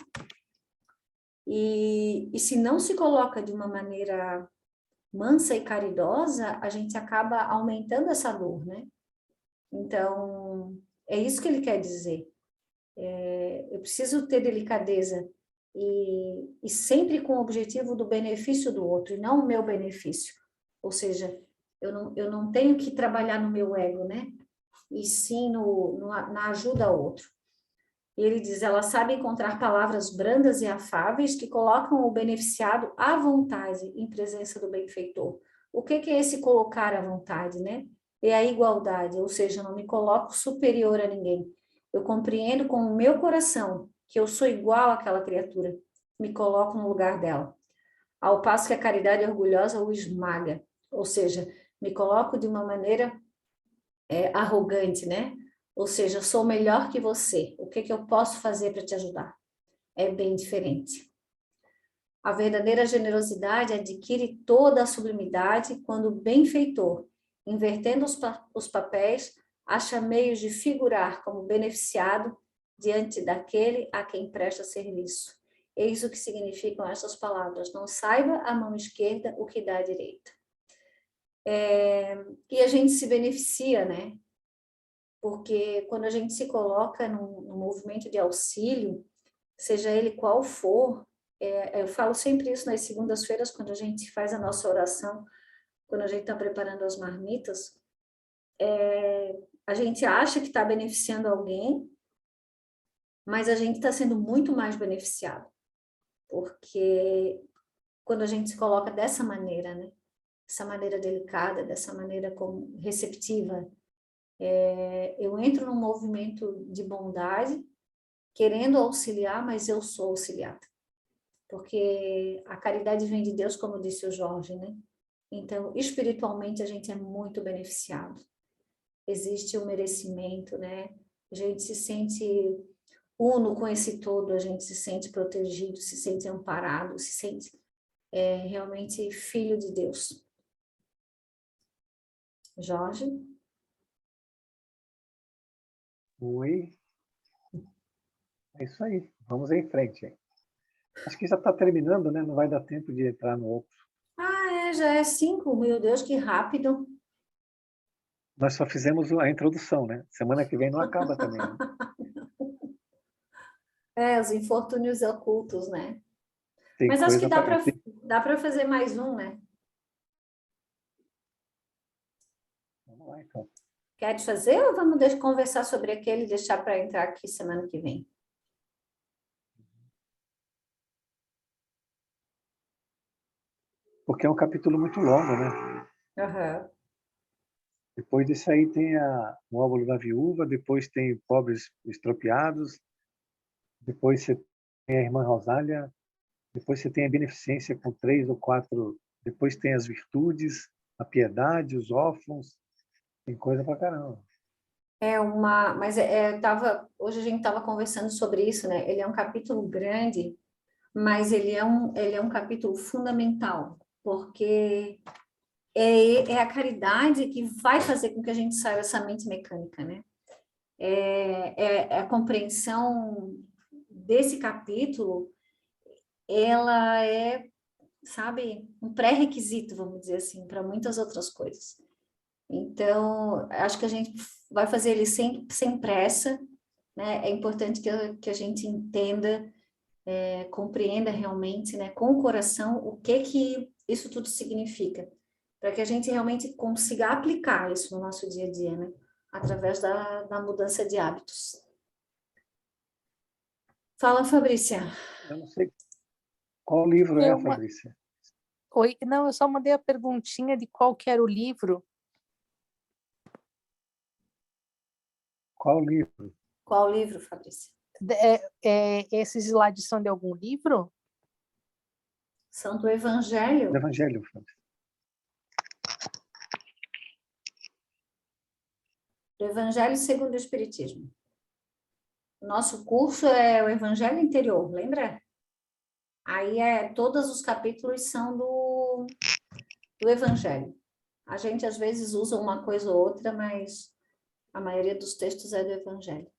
e se não se coloca de uma maneira mansa e caridosa, a gente acaba aumentando essa dor, né? Então, é isso que ele quer dizer. Eu preciso ter delicadeza e sempre com o objetivo do benefício do outro, e não o meu benefício. Ou seja, eu não tenho que trabalhar no meu ego, né? E sim na ajuda ao outro. E ele diz, ela sabe encontrar palavras brandas e afáveis que colocam o beneficiado à vontade em presença do benfeitor. O que é esse colocar à vontade, né? É a igualdade, ou seja, eu não me coloco superior a ninguém. Eu compreendo com o meu coração que eu sou igual àquela criatura. Me coloco no lugar dela. Ao passo que a caridade orgulhosa o esmaga. Ou seja, me coloco de uma maneira arrogante, né? Ou seja, sou melhor que você. O que eu posso fazer para te ajudar? É bem diferente. A verdadeira generosidade adquire toda a sublimidade quando o benfeitor, invertendo os papéis, acha meios de figurar como beneficiado diante daquele a quem presta serviço. Eis o que significam essas palavras. Não saiba a mão esquerda o que dá a direita. E a gente se beneficia, né? Porque quando a gente se coloca no movimento de auxílio, seja ele qual for, eu falo sempre isso nas segundas-feiras, quando a gente faz a nossa oração, quando a gente está preparando as marmitas, a gente acha que está beneficiando alguém, mas a gente está sendo muito mais beneficiado, porque quando a gente se coloca dessa maneira, né? Dessa maneira delicada, dessa maneira receptiva, eu entro num movimento de bondade, querendo auxiliar, mas eu sou auxiliada. Porque a caridade vem de Deus, como disse o Jorge, né? Então, espiritualmente, a gente é muito beneficiado. Existe o merecimento, né? A gente se sente uno com esse todo, a gente se sente protegido, se sente amparado, se sente realmente filho de Deus. Jorge? Oi. É isso aí. Vamos em frente. Acho que já está terminando, né? Não vai dar tempo de entrar no outro. Já é 5, meu Deus, que rápido. Nós só fizemos a introdução, né? Semana que vem não acaba também, né? Os infortúnios ocultos, né? Tem Mas acho que coisa para... dá para fazer mais um, né? Vamos lá, então. Quer fazer ou vamos conversar sobre aquele e deixar para entrar aqui semana que vem? Porque é um capítulo muito longo, né? Uhum. Depois disso aí tem o óbolo da viúva, depois tem pobres estropiados, depois você tem a irmã Rosália, depois você tem a beneficência com 3 ou 4, depois tem as virtudes, a piedade, os órfãos, tem coisa pra caramba. Mas hoje a gente estava conversando sobre isso, né? Ele é um capítulo grande, mas ele é um capítulo fundamental, porque é a caridade que vai fazer com que a gente saia dessa mente mecânica, né? A compreensão desse capítulo, ela sabe, um pré-requisito, vamos dizer assim, para muitas outras coisas. Então, acho que a gente vai fazer ele sem pressa, né? É importante que a gente entenda, compreenda realmente, né, com o coração, o que isso tudo significa, para que a gente realmente consiga aplicar isso no nosso dia a dia, né? Através da mudança de hábitos. Fala, Fabrícia. Eu não sei qual livro é, Fabrícia. Oi, não, eu só mandei a perguntinha de qual que era o livro. Qual livro? Qual livro, Fabrícia? Esses slides são de algum livro? São do Evangelho. Do Evangelho, Fábio. Do Evangelho segundo o Espiritismo. O nosso curso é o Evangelho Interior, lembra? Aí todos os capítulos são do Evangelho. A gente às vezes usa uma coisa ou outra, mas a maioria dos textos é do Evangelho.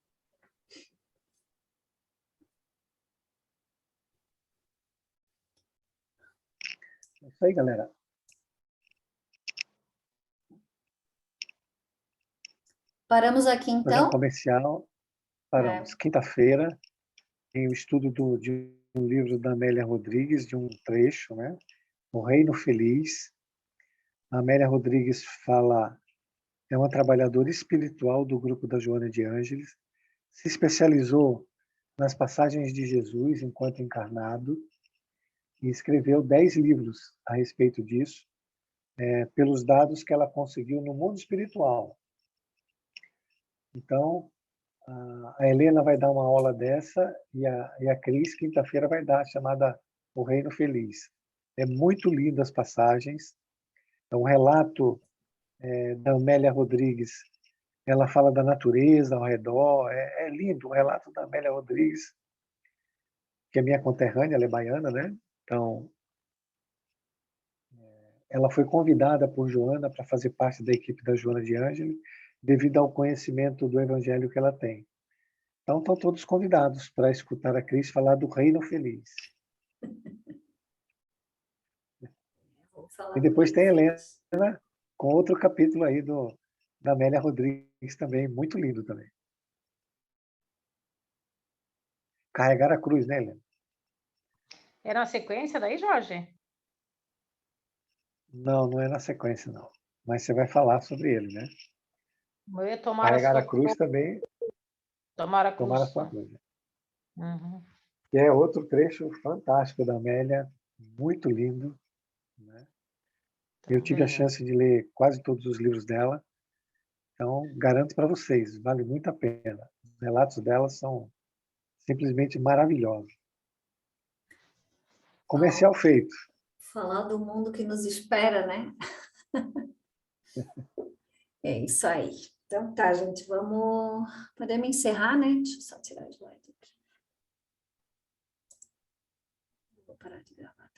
É isso aí, galera. Paramos aqui Programa então? comercial. Paramos. Quinta-feira, tem o estudo de um livro da Amélia Rodrigues, de um trecho, né? O Reino Feliz. A Amélia Rodrigues é uma trabalhadora espiritual do grupo da Joana de Ângeles, se especializou nas passagens de Jesus enquanto encarnado e escreveu 10 livros a respeito disso, pelos dados que ela conseguiu no mundo espiritual. Então, a Helena vai dar uma aula dessa e a Cris, quinta-feira, vai dar, chamada O Reino Feliz. É muito lindo as passagens. É um relato da Amélia Rodrigues. Ela fala da natureza ao redor. É lindo o relato da Amélia Rodrigues, que é minha conterrânea, ela é baiana, né? Então, ela foi convidada por Joana para fazer parte da equipe da Joana de Ângelo, devido ao conhecimento do evangelho que ela tem. Então, estão todos convidados para escutar a Cris falar do Reino Feliz. E depois tem a Helena com outro capítulo aí da Amélia Rodrigues também, muito lindo também. Carregar a cruz, né, Helena? Era uma sequência daí, Jorge? Não, não é na sequência, não. Mas você vai falar sobre ele, né? Eu ia tomar Carregar a cruz também, tomar a tomar a cruz. sua cruz. Né? Uhum. Que é outro trecho fantástico da Amélia, muito lindo. Né? Eu tive a Também. chance de ler quase todos os livros dela, então garanto para vocês, vale muito a pena. Os relatos dela são simplesmente maravilhosos. Comercial feito. Falar do mundo que nos espera, né? É isso aí. Então tá, gente, podemos encerrar, né? Deixa eu só tirar o slide aqui. Vou parar de gravar.